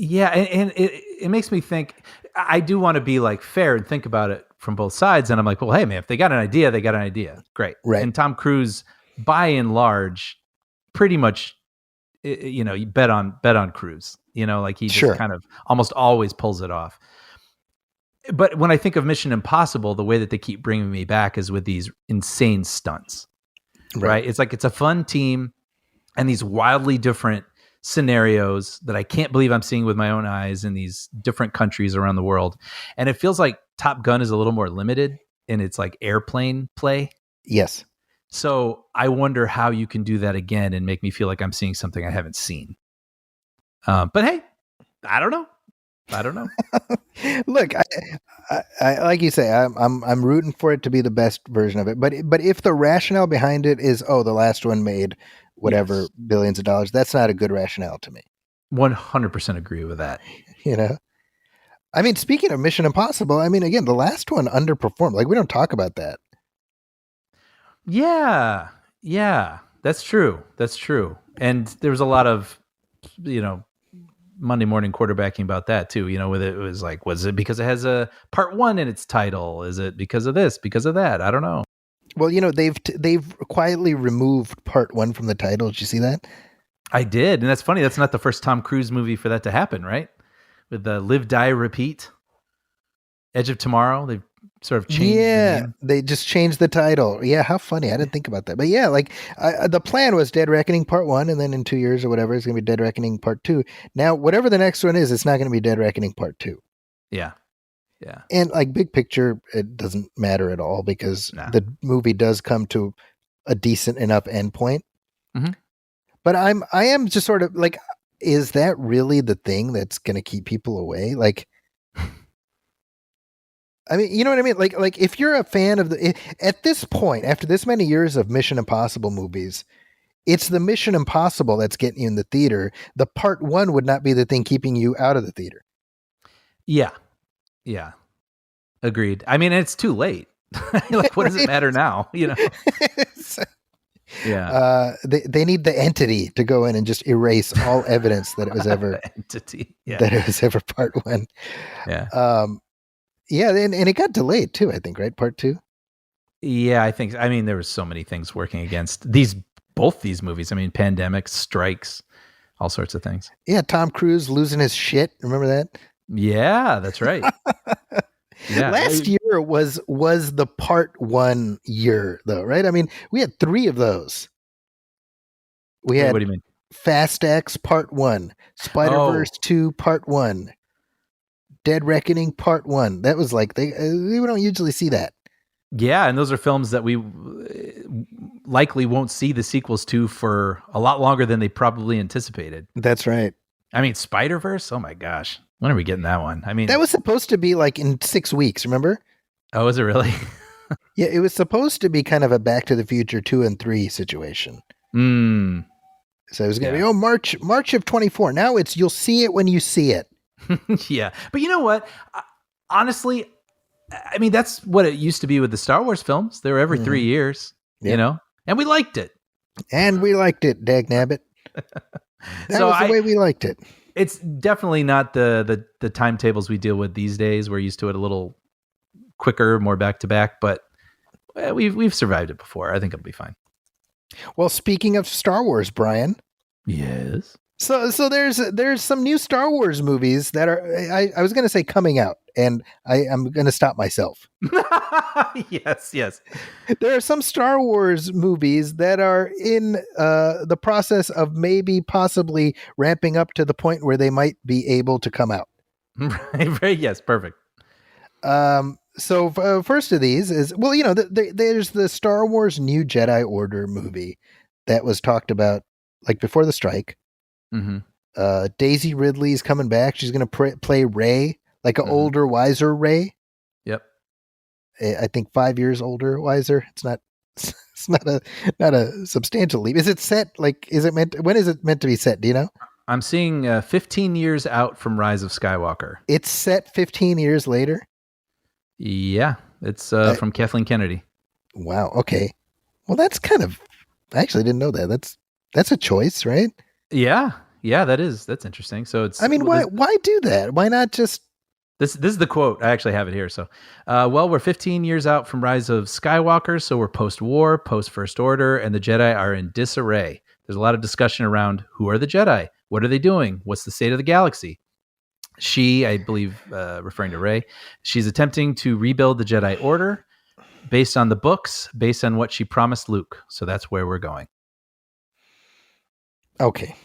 Yeah, and it makes me think. I do want to be like fair and think about it from both sides, and I'm like, well, hey man, if they got an idea, they got an idea, great. Right. And Tom Cruise, by and large, pretty much, you bet on Cruise. Like he just Sure. kind of almost always pulls it off. But when I think of Mission Impossible, the way that they keep bringing me back is with these insane stunts, Right. right? It's like it's a fun team and these wildly different scenarios that I can't believe I'm seeing with my own eyes in these different countries around the world. And it feels like Top Gun is a little more limited in its like airplane play. Yes. So I wonder how you can do that again and make me feel like I'm seeing something I haven't seen. But hey, I don't know. Look, I like you say, I'm rooting for it to be the best version of it. But if the rationale behind it is, oh, the last one made whatever Yes. billions of dollars, that's not a good rationale to me. 100% agree with that. You know, I mean, speaking of Mission Impossible, I mean, again, the last one underperformed. Like we don't talk about that. Yeah. Yeah. That's true. And there was a lot of, Monday morning quarterbacking about that too. With it was like, was it because it has a part one in its title? Is it because of this, because of that? I don't know. Well, they've quietly removed part one from the title. Did you see that? I did. And that's funny. That's not the first Tom Cruise movie for that to happen, right? With the Live, Die, Repeat, Edge of Tomorrow. They've sort of changed the name. They just changed the title. Yeah, how funny. I didn't think about that. But yeah, like the plan was Dead Reckoning Part 1, and then in 2 years or whatever, it's going to be Dead Reckoning Part 2. Now, whatever the next one is, it's not going to be Dead Reckoning Part 2. Yeah. Yeah. And like big picture, it doesn't matter at all because the movie does come to a decent enough endpoint. Mm-hmm. But I am just sort of like, is that really the thing that's going to keep people away? Like, I mean, you know what I mean? Like if you're a fan of at this point, after this many years of Mission Impossible movies, it's the Mission Impossible that's getting you in the theater. The part one would not be the thing keeping you out of the theater. Yeah. Yeah. Agreed. I mean, it's too late. Like, what does it matter now? Yeah. They need the entity to go in and just erase all evidence that it was ever entity. Yeah. That it was ever part one. Yeah. Yeah, and it got delayed too, I think, right? Part two? Yeah, I mean, there was so many things working against both these movies. I mean, pandemics, strikes, all sorts of things. Yeah, Tom Cruise losing his shit. Remember that? Yeah, that's right. Yeah. Last year was the part one year, though, right? I mean, we had 3 of those. We had what do you mean? Fast X Part 1, Spider-Verse 2 Part 1, Dead Reckoning Part 1. That was like, we don't usually see that. Yeah, and those are films that we likely won't see the sequels to for a lot longer than they probably anticipated. That's right. I mean, Spider-Verse? Oh my gosh. When are we getting that one? I mean, that was supposed to be like in 6 weeks, remember? Oh, is it really? Yeah, it was supposed to be kind of a Back to the Future 2 and 3 situation. So it was going to be, March of 24. Now it's, you'll see it when you see it. Yeah. But you know what? Honestly, I mean, that's what it used to be with the Star Wars films. They were every 3 years, and we liked it. And we liked it, dagnabbit. That was the way we liked it. It's definitely not the timetables we deal with these days. We're used to it a little quicker, more back to back, but we've survived it before. I think it'll be fine. Well, speaking of Star Wars, Brian. Yes. So there's some new Star Wars movies that are, I was going to say coming out, and I'm going to stop myself. Yes. There are some Star Wars movies that are in the process of possibly ramping up to the point where they might be able to come out. Right. Yes. Perfect. So first of these is, well, there's the Star Wars New Jedi Order movie that was talked about like before the strike. Mm-hmm. Daisy Ridley's coming back. She's going to play Rey, like an older, wiser Rey. Yep. I think 5 years older, wiser. It's not a substantial leap. Is it set? Like, when is it meant to be set? Do you know? I'm seeing 15 years out from Rise of Skywalker. It's set 15 years later. Yeah, it's from Kathleen Kennedy. Wow. Okay. Well, that's kind of. I actually didn't know that. That's a choice, right? Yeah. Yeah, that's interesting. So it's I mean, well, this, why do that? Why not just this is the quote. I actually have it here. So, well, we're 15 years out from Rise of Skywalker, so we're post-war, post-First Order, and the Jedi are in disarray. There's a lot of discussion around who are the Jedi, what are they doing, what's the state of the galaxy. She, I believe, referring to Rey, she's attempting to rebuild the Jedi Order based on the books, based on what she promised Luke. So that's where we're going. okay?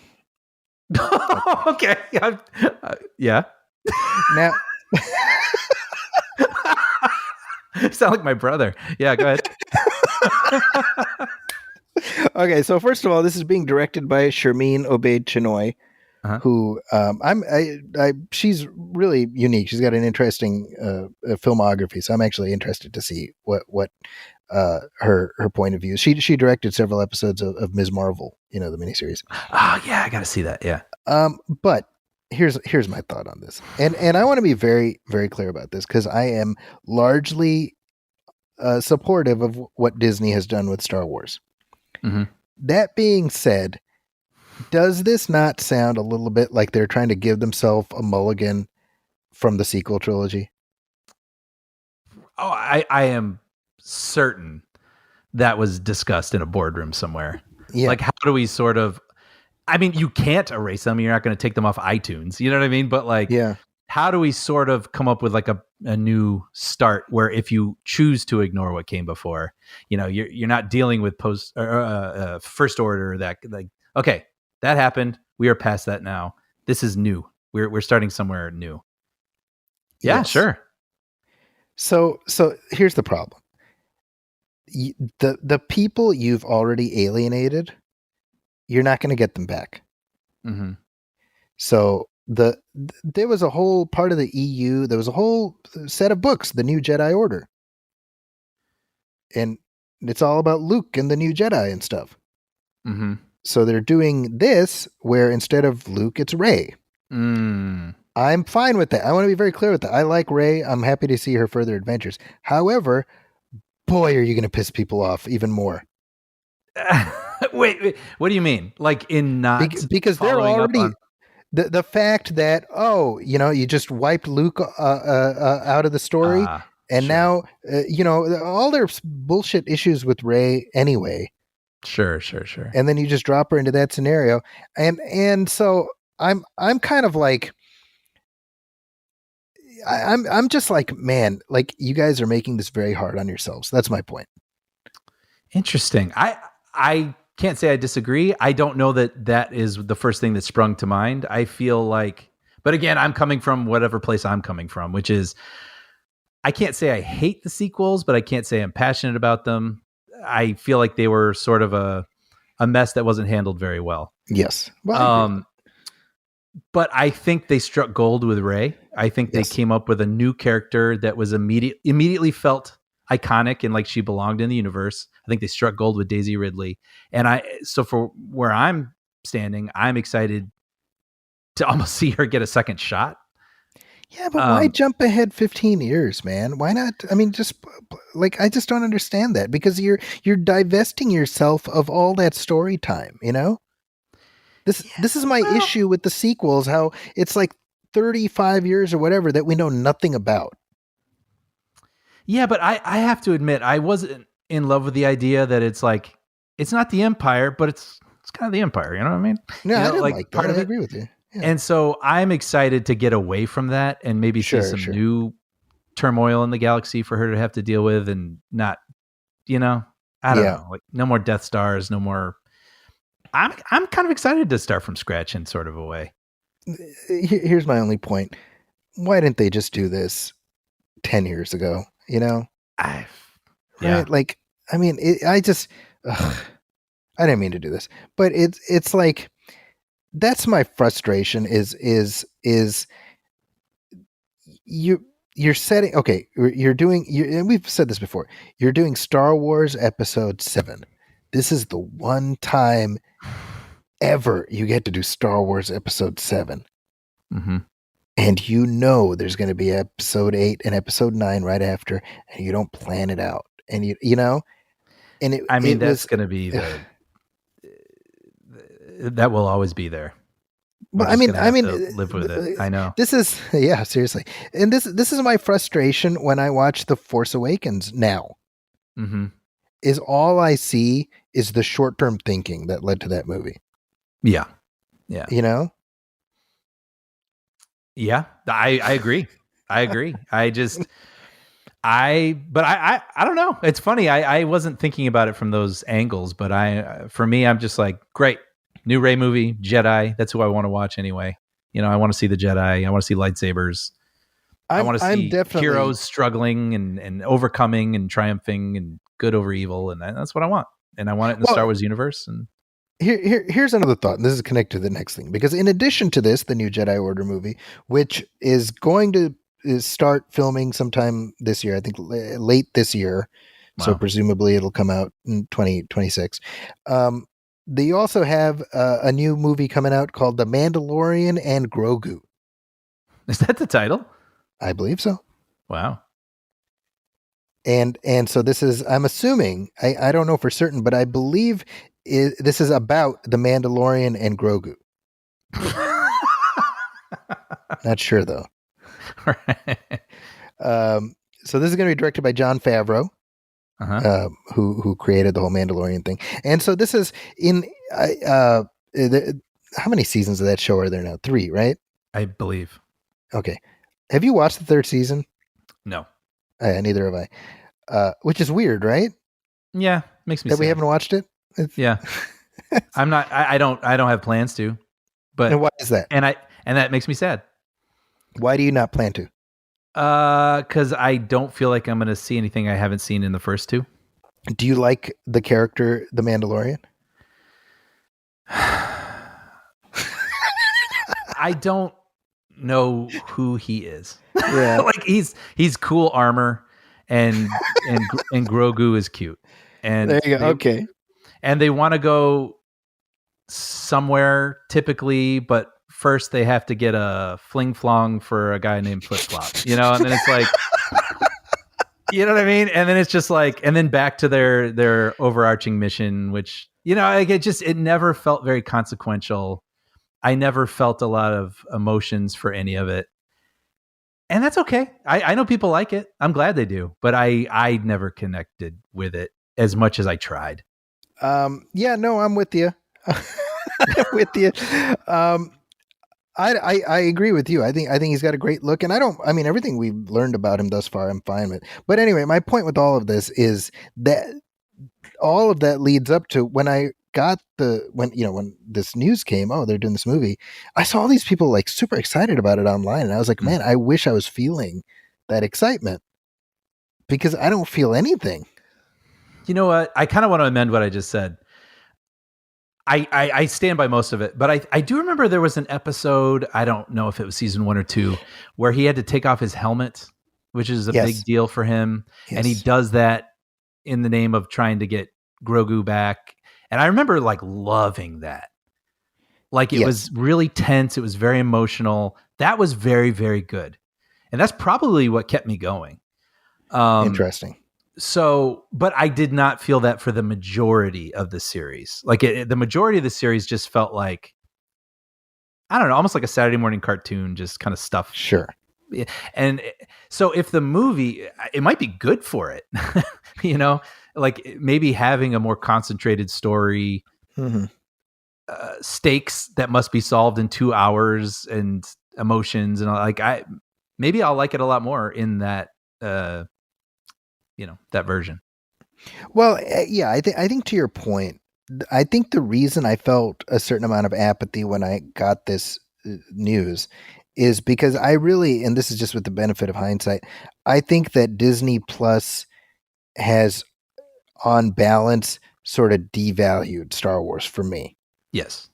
Okay. Yeah. Now, Sound like my brother. Yeah, go ahead. okay. So first of all, this is being directed by Shermeen Obaid Chinoy, Uh-huh. who she's really unique. She's got an interesting filmography, so I'm actually interested to see what her point of view. She directed several episodes of Ms. Marvel, the miniseries. Oh, yeah, I got to see that. Yeah. But here's my thought on this, and I want to be very very clear about this because I am largely supportive of what Disney has done with Star Wars. Mm-hmm. That being said, does this not sound a little bit like they're trying to give themselves a mulligan from the sequel trilogy? Oh, I am certain that was discussed in a boardroom somewhere. Yeah. Like, how do we sort of, I mean, you can't erase them. You're not going to take them off iTunes. You know what I mean? But like, Yeah. how do we sort of come up with like a new start where if you choose to ignore what came before, you're not dealing with first order that like, okay, that happened. We are past that now. This is new. We're starting somewhere new. Yeah, Yes. sure. So here's the problem. The people you've already alienated, you're not going to get them back. Mm-hmm. So there was a whole part of the EU. There was a whole set of books, the New Jedi Order, and it's all about Luke and the New Jedi and stuff. Mm-hmm. So they're doing this where instead of Luke, it's Rey. Mm. I'm fine with that. I want to be very clear with that. I like Rey. I'm happy to see her further adventures. However, boy, are you going to piss people off even more. Wait, what do you mean? Like in not because they're already the fact that you just wiped Luke out of the story, and sure. now all their bullshit issues with Rey anyway. Sure. And then you just drop her into that scenario, and so I'm kind of like. I'm just like, man, like you guys are making this very hard on yourselves. That's my point. Interesting. I can't say I disagree. I don't know that is the first thing that sprung to mind. I feel like, but again, I'm coming from whatever place I'm coming from, which is I can't say I hate the sequels, but I can't say I'm passionate about them. I feel like they were sort of a mess that wasn't handled very well. Yes. Well, but I think they struck gold with Rey. I think they came up with a new character that was immediately felt iconic and like she belonged in the universe. I think they struck gold with Daisy Ridley. And so for where I'm standing, I'm excited to almost see her get a second shot. Yeah, but why jump ahead 15 years, man? Why not? I mean, just like, I just don't understand that because you're divesting yourself of all that story time, This is my issue with the sequels, how it's like 35 years or whatever that we know nothing about. Yeah, but I have to admit, I wasn't in love with the idea that it's like, it's not the Empire, but it's kind of the Empire. You know what I mean? No, I didn't like that. I agree with you. Yeah. And so I'm excited to get away from that and maybe see some new turmoil in the galaxy for her to have to deal with and not, I don't know, like no more Death Stars, no more. I'm kind of excited to start from scratch in sort of a way. Here's my only point. Why didn't they just do this 10 years ago? Yeah. Right? Like, I mean, I didn't mean to do this, but it's like, that's my frustration is you're setting, okay, and we've said this before, you're doing Star Wars Episode 7. This is the one time ever you get to do Star Wars Episode 7. Mm-hmm. And there's going to be Episode 8 and Episode 9 right after, and you don't plan it out. And and that's going to be that will always be there. We're But just gonna I have mean, to live with it. I know. this is yeah, seriously, and this is my frustration when I watch The Force Awakens now. Mm-hmm. Is all I see is the short term thinking that led to that movie. Yeah. Yeah. You know? Yeah. I agree. I agree. I don't know. It's funny. I wasn't thinking about it from those angles, but for me, I'm just like, great. New Rey movie, Jedi. That's who I want to watch anyway. You know, I want to see the Jedi. I want to see lightsabers. I want to I'm see definitely heroes struggling and overcoming and triumphing and good over evil. And that's what I want. And I want it in the Star well. Wars universe. And Here's another thought, and this is connected to the next thing because in addition to this, the new Jedi Order movie, which is going to start filming sometime this year, I think late this year, so wow. presumably it'll come out in 2026. They also have a new movie coming out called The Mandalorian and Grogu. Is that the title? I believe so. Wow. And so this is, I'm assuming, I don't know for certain, but I believe this is about the Mandalorian and Grogu. Not sure though. Right. So this is going to be directed by Jon Favreau, who created the whole Mandalorian thing. And so this is how many seasons of that show are there now? 3, right? I believe. Okay. Have you watched the 3rd season? No. Neither have I. Which is weird, right? Yeah, makes me that sad. we haven't watched it. Yeah, I'm not. I don't have plans to. But and why is that? And that makes me sad. Why do you not plan to? Because I don't feel like I'm going to see anything I haven't seen in the first 2. Do you like the character, the Mandalorian? I don't know who he is. Yeah. Like he's cool armor and Grogu is cute. And there you go. Okay. And they want to go somewhere typically, but first they have to get a fling flong for a guy named Flip Flop, you know, and then it's like, you know what I mean? And then it's just like, and then back to their overarching mission, which, you know, like it never felt very consequential. I never felt a lot of emotions for any of it. And that's okay. I know people like it. I'm glad they do, but I never connected with it as much as I tried. Yeah, no, I'm with you. with you. I agree with you. I think he's got a great look, and I mean everything we've learned about him thus far, I'm fine with. But anyway, my point with all of this is that all of that leads up to when I got when this news came, oh, they're doing this movie. I saw all these people like super excited about it online, and I was like, man, I wish I was feeling that excitement because I don't feel anything. You know what? I kind of want to amend what I just said. I stand by most of it, but I do remember there was an episode, I don't know if it was season 1 or 2, where he had to take off his helmet, which is a big deal for him. Yes. And he does that in the name of trying to get Grogu back. And I remember like loving that. Like it was really tense. It was very emotional. That was very, very good. And that's probably what kept me going. Interesting. So, but I did not feel that for the majority of the series. Like the majority of the series just felt like, I don't know, almost like a Saturday morning cartoon, just kind of stuff. Sure. And so if the movie, it might be good for it, you know, like maybe having a more concentrated story, stakes that must be solved in 2 hours and emotions. And like, maybe I'll like it a lot more in that, that version. Well, yeah, I think to your point, I think the reason I felt a certain amount of apathy when I got this news is because I really, and this is just with the benefit of hindsight, I think that Disney Plus has, on balance, sort of devalued Star Wars for me. Yes.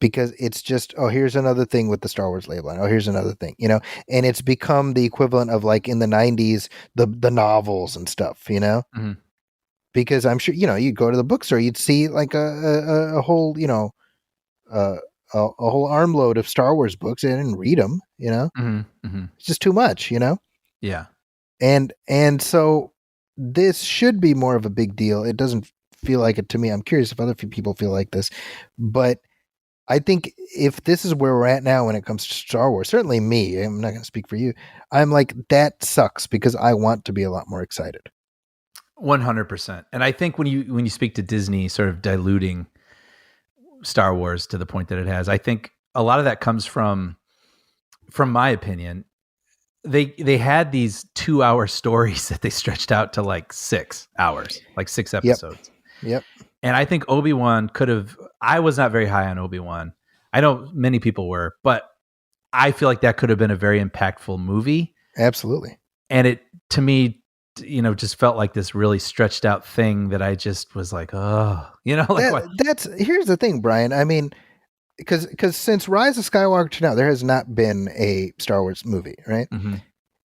Because it's just, oh, here's another thing with the Star Wars label. Oh, here's another thing, and it's become the equivalent of like in the 90s, the novels and stuff, Mm-hmm. Because I'm sure, you'd go to the bookstore, you'd see like a whole, a whole armload of Star Wars books and read them, Mm-hmm. Mm-hmm. It's just too much, Yeah. And so this should be more of a big deal. It doesn't feel like it to me. I'm curious if other people feel like this, but I think if this is where we're at now when it comes to Star Wars, certainly me, I'm not going to speak for you. I'm like, that sucks because I want to be a lot more excited. 100%. And I think when you speak to Disney sort of diluting Star Wars to the point that it has, I think a lot of that comes from my opinion, they had these 2-hour stories that they stretched out to like 6 hours, like 6 Yep. episodes. Yep. And I think Obi-Wan could have, I was not very high on Obi-Wan. I know many people were, but I feel like that could have been a very impactful movie. Absolutely. And it, to me, just felt like this really stretched out thing that I just was like, oh, like what? Here's the thing, Brian. I mean, because since Rise of Skywalker to now, there has not been a Star Wars movie, right? Mm-hmm.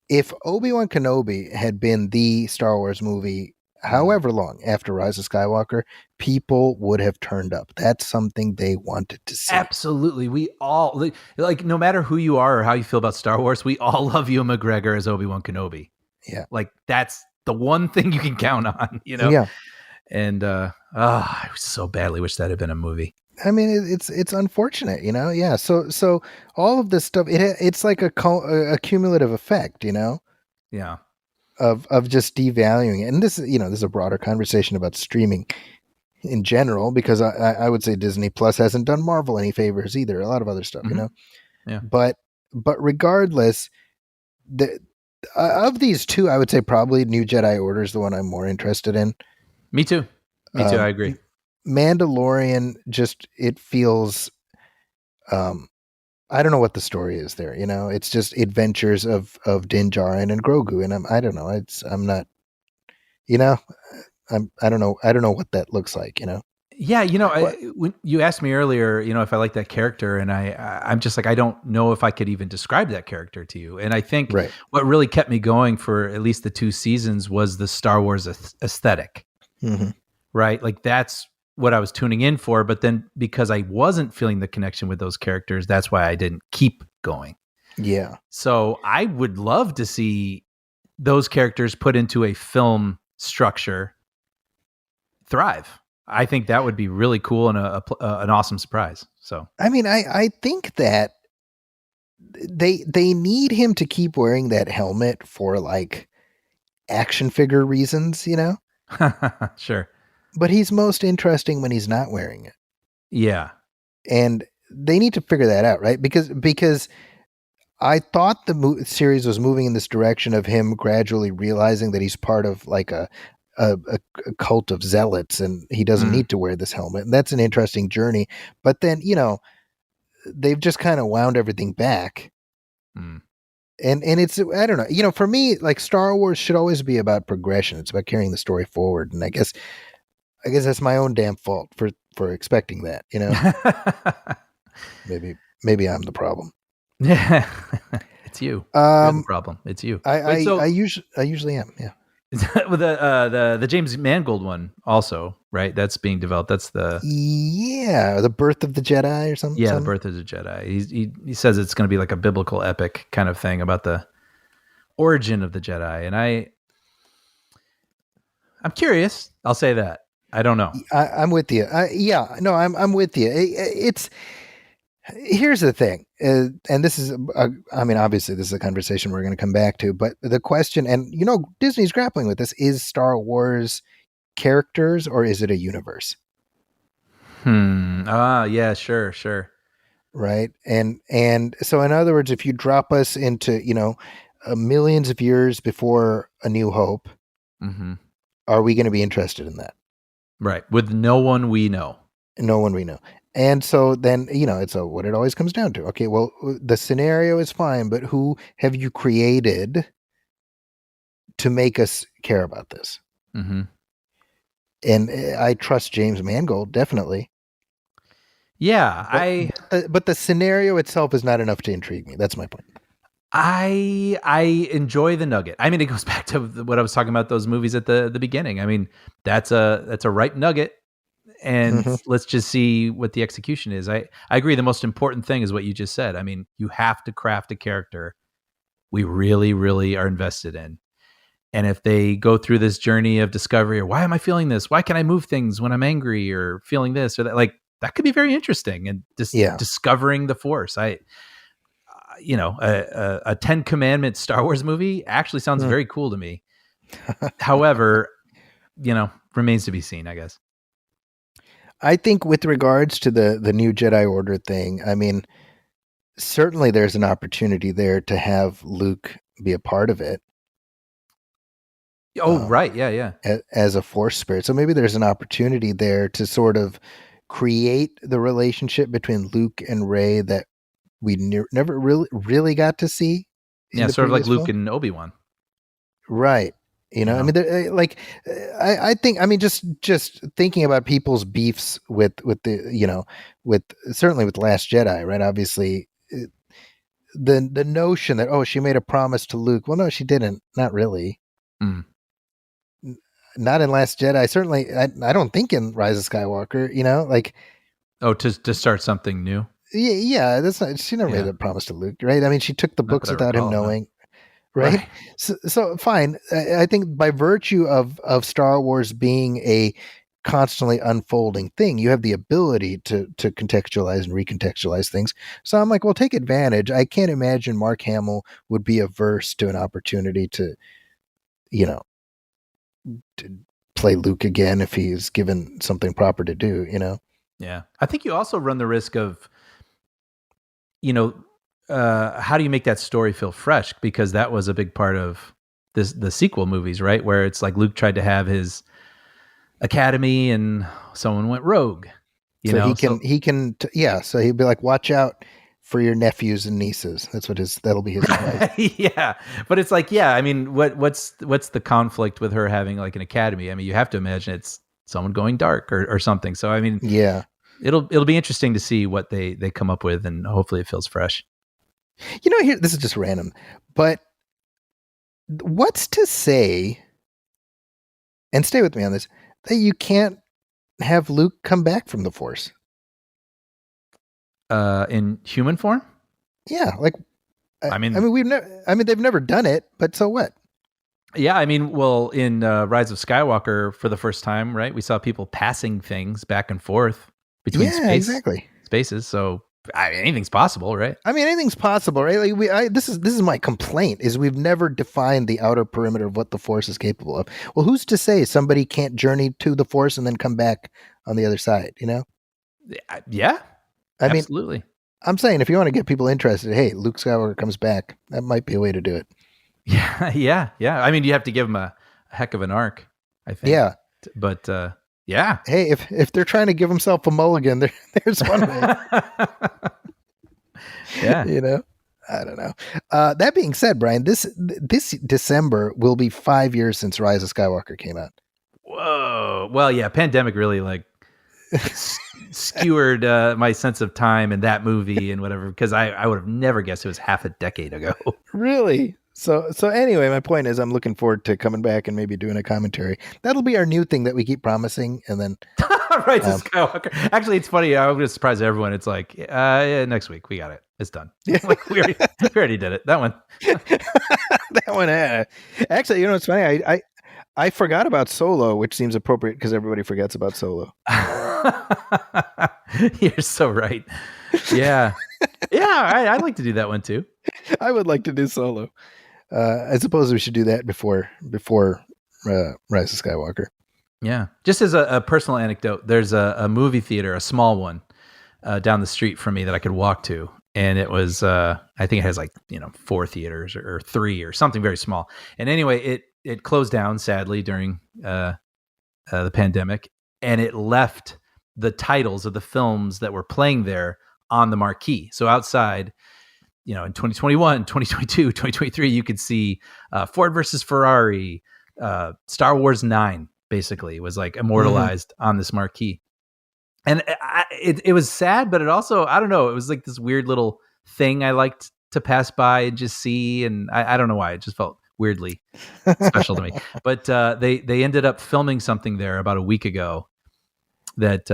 If Obi-Wan Kenobi had been the Star Wars movie, however long after Rise of Skywalker, people would have turned up. That's something they wanted to see. Absolutely. We all, like, no matter who you are or how you feel about Star Wars, we all love Ewan McGregor as Obi-Wan Kenobi. Yeah. Like, that's the one thing you can count on, Yeah. And I so badly wish that had been a movie. I mean, it's unfortunate, Yeah. So all of this stuff, it's like a cumulative effect, Yeah. of just devaluing it. And this is a broader conversation about streaming in general, because I would say Disney Plus hasn't done Marvel any favors either. A lot of other stuff, Yeah. But regardless, of these two, I would say probably New Jedi Order is the one I'm more interested in. Me too. I agree. Mandalorian, just, it feels, I don't know what the story is there. It's just adventures of Din Djarin and Grogu, and I don't know. I'm not, I don't know what that looks like. Yeah, when you asked me earlier, if I like that character, and I'm just like, I don't know if I could even describe that character to you. And I think Right. what really kept me going for at least the 2 seasons was the Star Wars aesthetic, Mm-hmm. right? Like, that's what I was tuning in for. But then because I wasn't feeling the connection with those characters, that's why I didn't keep going. Yeah. So I would love to see those characters put into a film structure thrive. I think that would be really cool and an awesome surprise. So, I mean, I think that they need him to keep wearing that helmet for like action figure reasons, sure. But he's most interesting when he's not wearing it. Yeah. And they need to figure that out, right? Because I thought the series was moving in this direction of him gradually realizing that he's part of like a cult of zealots, and he doesn't need to wear this helmet. And that's an interesting journey. But then, they've just kind of wound everything back. And it's, I don't know, for me, like, Star Wars should always be about progression. It's about carrying the story forward. And I guess that's my own damn fault for expecting that, maybe I'm the problem. Yeah. It's you. You're the problem. It's you. I usually am. Yeah. With the James Mangold one also, right? That's being developed. That's the Birth of the Jedi or something. Yeah, the Birth of the Jedi. He says it's going to be like a biblical epic kind of thing about the origin of the Jedi, and I'm curious. I'll say that. I don't know. I'm with you. I'm with you. Here's the thing, and this is, obviously this is a conversation we're going to come back to, but the question, and Disney's grappling with this, is Star Wars characters or is it a universe? Yeah, sure. Right. And so, in other words, if you drop us into, millions of years before A New Hope, are we going to be interested in that? Right. With no one we know. No one we know. And so then, it's what it always comes down to. Okay, well, the scenario is fine, but who have you created to make us care about this? And I trust James Mangold, definitely. Yeah, but the scenario itself is not enough to intrigue me. That's my point. I enjoy the nugget. I mean, it goes back to what I was talking about, those movies at the beginning. I mean, that's a ripe nugget. And let's just see what the execution is. I agree. The most important thing is what you just said. I mean, you have to craft a character we really, really are invested in. And if they go through this journey of discovery, or why am I feeling this? Why can I move things when I'm angry or feeling this or that? Like, that could be very interesting, and just Yeah. discovering the Force. A 10 Commandments Star Wars movie actually sounds very cool to me. However, remains to be seen, I guess. I think with regards to the new Jedi Order thing, I mean, certainly there's an opportunity there to have Luke be a part of it. Oh, right. Yeah. As a Force spirit. So maybe there's an opportunity there to sort of create the relationship between Luke and Rey that we never really got to see in Yeah, the sort of like previous Luke film. and Obi-Wan. Right. I mean, I think, I mean, just thinking about people's beefs with with certainly with Last Jedi, right? Obviously, the notion that, oh, she made a promise to Luke. Well, no, she didn't. Not really. Mm. Not in Last Jedi. Certainly, I don't think in Rise of Skywalker. To start something new. Yeah, that's not. She never made Yeah, a promise to Luke, right? I mean, she took the not books that I without him recall. No. knowing. Right. Right. So fine. I think by virtue of Star Wars being a constantly unfolding thing, you have the ability to contextualize and recontextualize things. So I'm like, well, take advantage. I can't imagine Mark Hamill would be averse to an opportunity to, you know, to play Luke again if he's given something proper to do. Yeah, I think you also run the risk of, how do you make that story feel fresh? Because that was a big part of the sequel movies, right? Where it's like Luke tried to have his academy and someone went rogue. So So yeah. So he'd be like, watch out for your nephews and nieces. That'll be his advice. yeah, but it's like, yeah, I mean, what's the conflict with her having like an academy? I mean, you have to imagine it's someone going dark or something. So I mean, Yeah. it'll be interesting to see what they come up with, and hopefully it feels fresh. Here, this is just random, but what's to say, and stay with me on this, that you can't have Luke come back from the Force? In human form? Yeah, like, I I mean, mean, they've never done it, but so what? yeah, I mean, well, in Rise of Skywalker, for the first time, right, we saw people passing things back and forth between Yeah, exactly. spaces. So anything's possible, right? I mean, anything's possible, right? Like this is my complaint is we've never defined the outer perimeter of what the Force is capable of. Well, who's to say somebody can't journey to the Force and then come back on the other side? Yeah, I mean, absolutely. I'm saying if you want to get people interested, hey, Luke Skywalker comes back. That might be a way to do it. Yeah. I mean, you have to give him a heck of an arc, I think. Yeah, but yeah. Hey, if they're trying to give himself a mulligan, there's one way. Yeah. I don't know. That being said, Brian, this December will be 5 years since Rise of Skywalker came out. Whoa. Well, yeah, pandemic really like skewered my sense of time in that movie and whatever, because I would have never guessed it was half a decade ago. Really? So anyway, my point is I'm looking forward to coming back and maybe doing a commentary. That'll be our new thing that we keep promising, and then Rise of Skywalker. Actually, it's funny. I'm going to surprise everyone. It's like, yeah, next week we got it. It's done. Yeah. Like we already did it. That one. That one. Actually, it's funny. I forgot about Solo, which seems appropriate because everybody forgets about Solo. You're so right. Yeah. I'd like to do that one too. I would like to do Solo. I suppose we should do that before Rise of Skywalker. Yeah. Just as a personal anecdote, there's a movie theater, a small one, down the street from me that I could walk to. And it was, I think it has like, 4 theaters or 3 or something very small. And anyway, it closed down sadly during the pandemic, and it left the titles of the films that were playing there on the marquee. So outside, in 2021, 2022, 2023, you could see Ford versus Ferrari, Star Wars 9, basically, was like immortalized on this marquee. And it was sad, but it also, I don't know, it was like this weird little thing I liked to pass by and just see. And I don't know why, it just felt weirdly special to me. But they ended up filming something there about a week ago that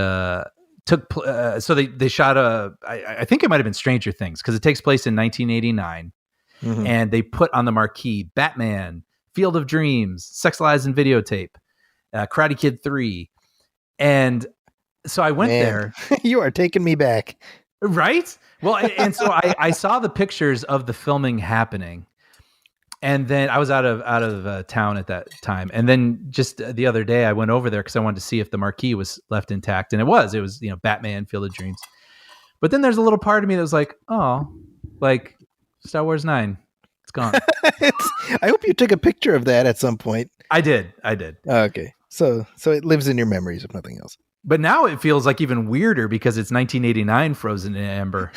so they shot I think it might have been Stranger Things, because it takes place in 1989, and they put on the marquee Batman, Field of Dreams, Sex Lies and Videotape, Karate Kid 3, and So I went Man, there, you are taking me back. right? Well, and so I saw the pictures of the filming happening, and then I was out of town at that time, and then just the other day I went over there because I wanted to see if the marquee was left intact, and it was Batman Field of Dreams. But then there's a little part of me that was like, oh, like Star Wars 9, it's gone. I hope you took a picture of that at some point. I did. Okay, so it lives in your memories, if nothing else. But now it feels like even weirder because it's 1989 frozen in amber.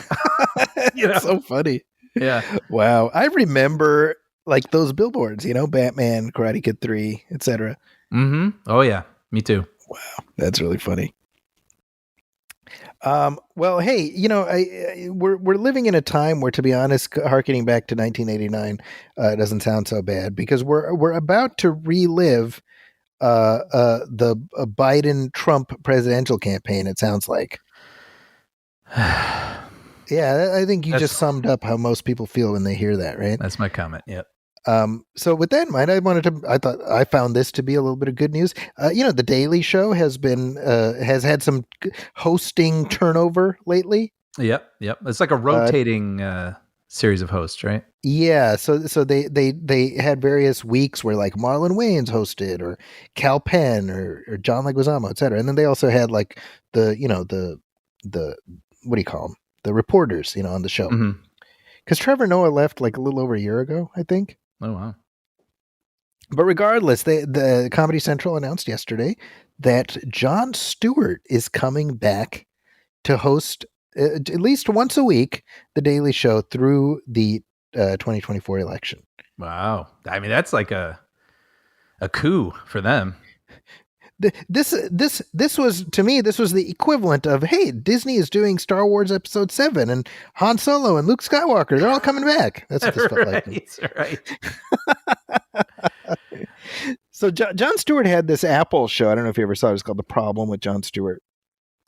It's so funny. Yeah. Wow, I remember like those billboards, Batman, Karate Kid 3, etc. Mm-hmm. Oh yeah, me too. Wow, that's really funny. Well, hey, we're living in a time where, to be honest, harkening back to 1989 doesn't sound so bad, because we're about to relive the Biden-Trump presidential campaign. It sounds like. Yeah, I think you just summed up how most people feel when they hear that, right? That's my comment. Yep. So with that in mind, I found this to be a little bit of good news. The Daily Show has had some hosting turnover lately. Yep. It's like a rotating series of hosts, right? Yeah. So they had various weeks where like Marlon Wayans hosted, or Cal Penn, or John Leguizamo, etc. And then they also had like the what do you call them? The reporters, on the show. Mm-hmm. Because Trevor Noah left like a little over a year ago, I think. Oh wow. But regardless, the Comedy Central announced yesterday that Jon Stewart is coming back to host at least once a week the Daily Show through the 2024 election. Wow. I mean, that's like a coup for them. This was, to me, this was the equivalent of, hey, Disney is doing Star Wars Episode 7, and Han Solo and Luke Skywalker, they're all coming back. That's what this felt like. Right. So Jon Stewart had this Apple show. I don't know if you ever saw it. It's called The Problem with Jon Stewart.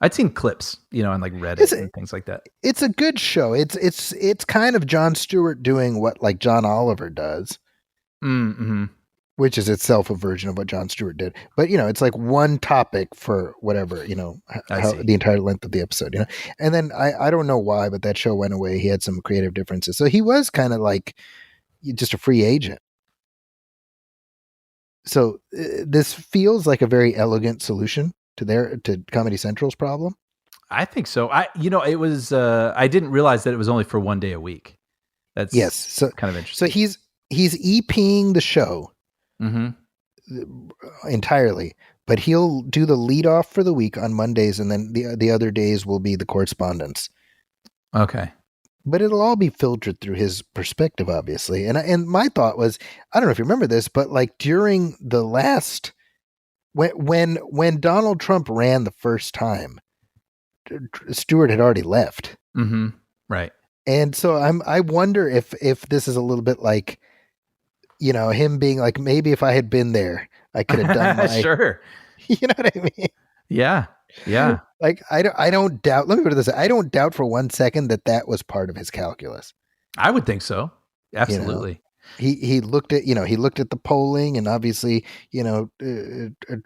I'd seen clips, on like Reddit and things like that. It's a good show. It's kind of Jon Stewart doing what like John Oliver does. Mm-hmm. Which is itself a version of what Jon Stewart did. But, it's like one topic for whatever, the entire length of the episode, And then I don't know why, but that show went away. He had some creative differences. So he was kind of like just a free agent. So this feels like a very elegant solution to Comedy Central's problem. I think so. It was, I didn't realize that it was only for one day a week. That's so kind of interesting. So he's EPing the show. Mm-hmm. Entirely, but he'll do the lead off for the week on Mondays, and then the other days will be the correspondence. Okay, but it'll all be filtered through his perspective, obviously. And my thought was, I don't know if you remember this, but like during the last when Donald Trump ran the first time, Stewart had already left. Mm-hmm. Right. And so I wonder if this is a little bit like, him being like, maybe if I had been there, I could have done my sure. You know what I mean? Yeah. Like I don't doubt. Let me put it this way: I don't doubt for one second that was part of his calculus. I would think so. Absolutely. He looked at the polling, and obviously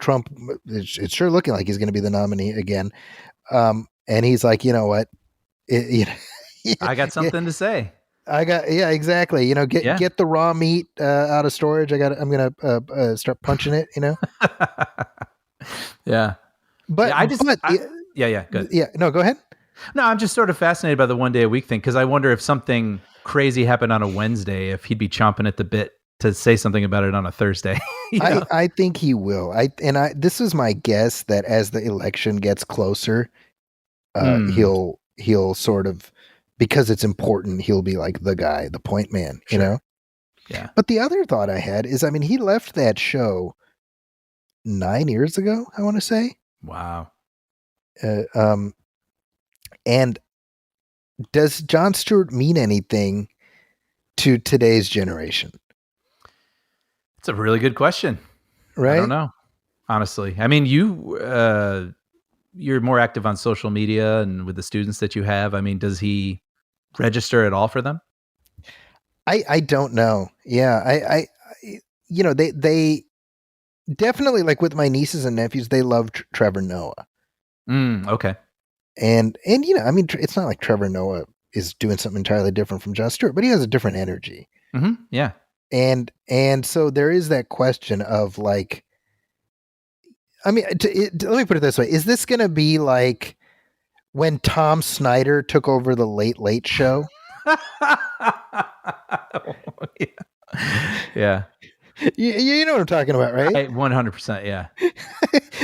Trump. It's sure looking like he's going to be the nominee again. And he's like, you know what? I got something to say. Exactly. Get the raw meat out of storage. I'm gonna start punching it. Yeah. But good. Yeah, no, go ahead. No, I'm just sort of fascinated by the one day a week thing, because I wonder if something crazy happened on a Wednesday, if he'd be chomping at the bit to say something about it on a Thursday. I think he will. This is my guess that as the election gets closer, he'll sort of, because it's important, he'll be like the guy, the point man, sure. Yeah. But the other thought I had is, he left that show 9 years ago, I want to say. Wow. And does Jon Stewart mean anything to today's generation? It's a really good question. Right? I don't know, honestly. I mean, you're more active on social media and with the students that you have. I mean, does he register at all for them? I don't know. Yeah. They definitely, like with my nieces and nephews, they love Trevor Noah. Okay. And I mean, it's not like Trevor Noah is doing something entirely different from Jon Stewart, but he has a different energy. Yeah. And so there is that question of like, I mean, let me put it this way: is this going to be like when Tom Snyder took over the Late Late Show? Yeah. You know what I'm talking about, right? 100%. Yeah.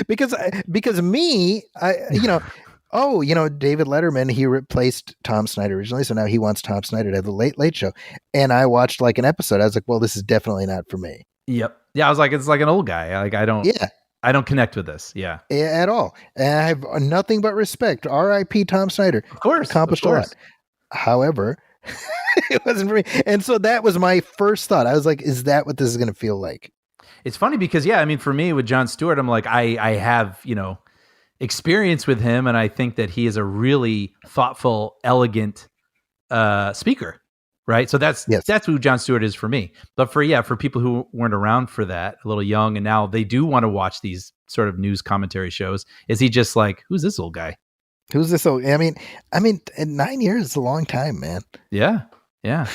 because me, David Letterman, he replaced Tom Snyder originally, so now he wants Tom Snyder to have the Late Late Show. And I watched like an episode. I was like, well, this is definitely not for me. Yep. Yeah. I was like, it's like an old guy. Like, Yeah, I don't connect with this. Yeah. at all. And I have nothing but respect. R.I.P. Tom Snyder. Of course. Of Accomplished a lot. course. However, it wasn't for me. And so that was my first thought. I was like, is that what this is going to feel like? It's funny because, yeah, I mean, for me with Jon Stewart, I'm like, I have, experience with him. And I think that he is a really thoughtful, elegant speaker. Right. So that's Yes. who Jon Stewart is for me. But for people who weren't around for that, a little young, and now they do want to watch these sort of news commentary shows, is he just like, who's this old guy? Who's this? I mean, 9 years is a long time, man. Yeah. Yeah.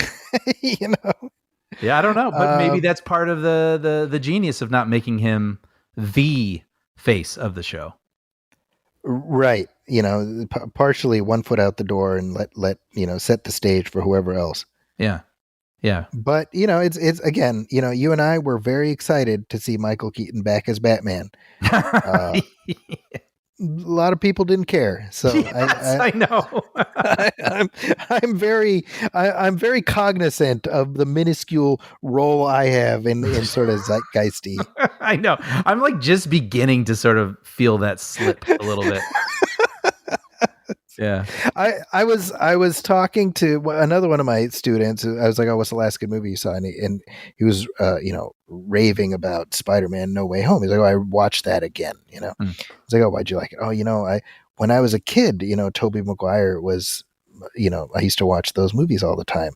Yeah, I don't know, but maybe that's part of the genius of not making him the face of the show. Right. Partially one foot out the door and let set the stage for whoever else. Yeah. Yeah. But it's again, you and I were very excited to see Michael Keaton back as Batman. A lot of people didn't care, so yes, I know. I'm very cognizant of the minuscule role I have in sort of zeitgeisty. I know. I'm like just beginning to sort of feel that slip a little bit. Yeah. I was talking to another one of my students. I was like, "Oh, what's the last good movie you saw?" And he was raving about Spider-Man: No Way Home. He's like, "Oh, I watched that again." I was like, "Oh, why'd you like it?" "Oh, when I was a kid, Tobey Maguire was, I used to watch those movies all the time."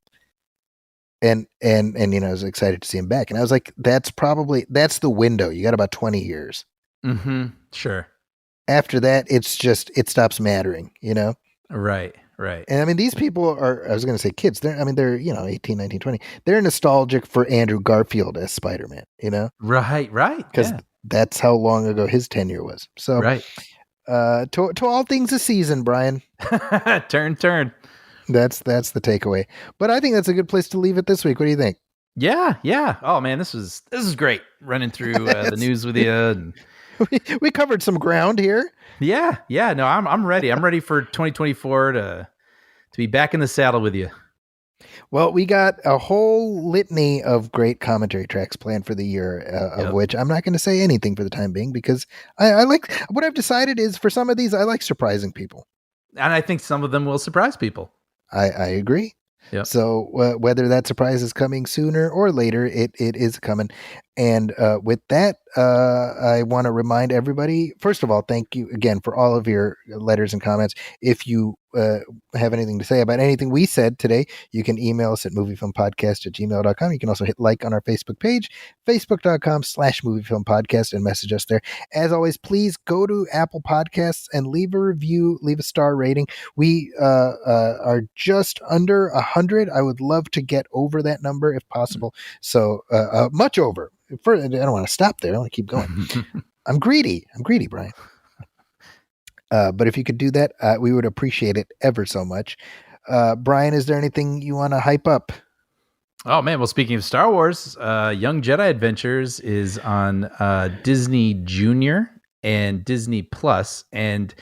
And I was excited to see him back. And I was like, that's the window. You got about 20 years. Mm-hmm. Sure. After that, it stops mattering, Right. Right. And I mean, these people are, I was going to say kids. They're 18, 19, 20. They're nostalgic for Andrew Garfield as Spider-Man, Right. Right. Because that's how long ago his tenure was. So, right. To all things a season, Brian. Turn. That's the takeaway. But I think that's a good place to leave it this week. What do you think? Yeah. Yeah. Oh man, this is great. Running through the news with you. And... we covered some ground here. Yeah. Yeah. No, I'm ready. I'm ready for 2024 to be back in the saddle with you. Well, we got a whole litany of great commentary tracks planned for the year, of which I'm not going to say anything for the time being, because I like what I've decided is for some of these, I like surprising people. And I think some of them will surprise people. I agree. Yep. So whether that surprise is coming sooner or later, it is coming. And with that, I want to remind everybody, first of all, thank you again for all of your letters and comments. If you have anything to say about anything we said today, you can email us at moviefilmpodcast@gmail.com. You can also hit like on our Facebook page, facebook.com/moviefilmpodcast, and message us there. As always, please go to Apple Podcasts and leave a review, leave a star rating. We are just under 100. I would love to get over that number if possible. So much over. I don't want to stop there. I want to keep going. I'm greedy, Brian. But if you could do that, we would appreciate it ever so much. Brian, is there anything you want to hype up? Oh man, well, speaking of Star Wars, Young Jedi Adventures is on Disney Junior and Disney Plus. And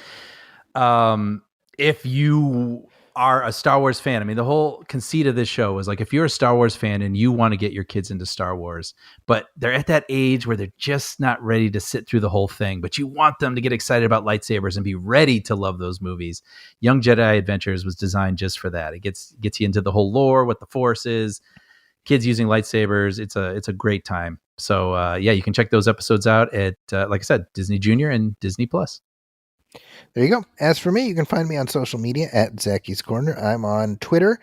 if you are a Star Wars fan, I mean, the whole conceit of this show is like, if you're a Star Wars fan and you want to get your kids into Star Wars, but they're at that age where they're just not ready to sit through the whole thing, but you want them to get excited about lightsabers and be ready to love those movies. Young Jedi Adventures was designed just for that. It gets you into the whole lore, what the Force is, kids using lightsabers. It's a great time. So you can check those episodes out at, like I said, Disney Junior and Disney Plus. There you go. As for me, you can find me on social media at Zacky's Corner. I'm on Twitter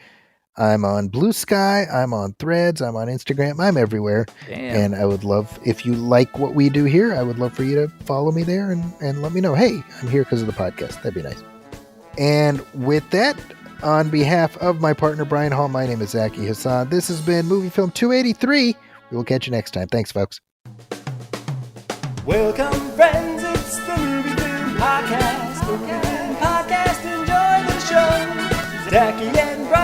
I'm on Blue Sky. I'm on Threads. I'm on Instagram. I'm everywhere. Damn. And I would love, if you like what we do here, I would love for you to follow me there and let me know, hey, I'm here because of the podcast. That'd be nice. And with that, on behalf of my partner, Brian Hall, my name is Zaki Hassan. This has been Movie Film 283. We will catch you next time. Thanks, folks. Welcome, friends. It's the Movie Film Podcast. Movie Film Podcast. Enjoy the show. Zaki and Brian.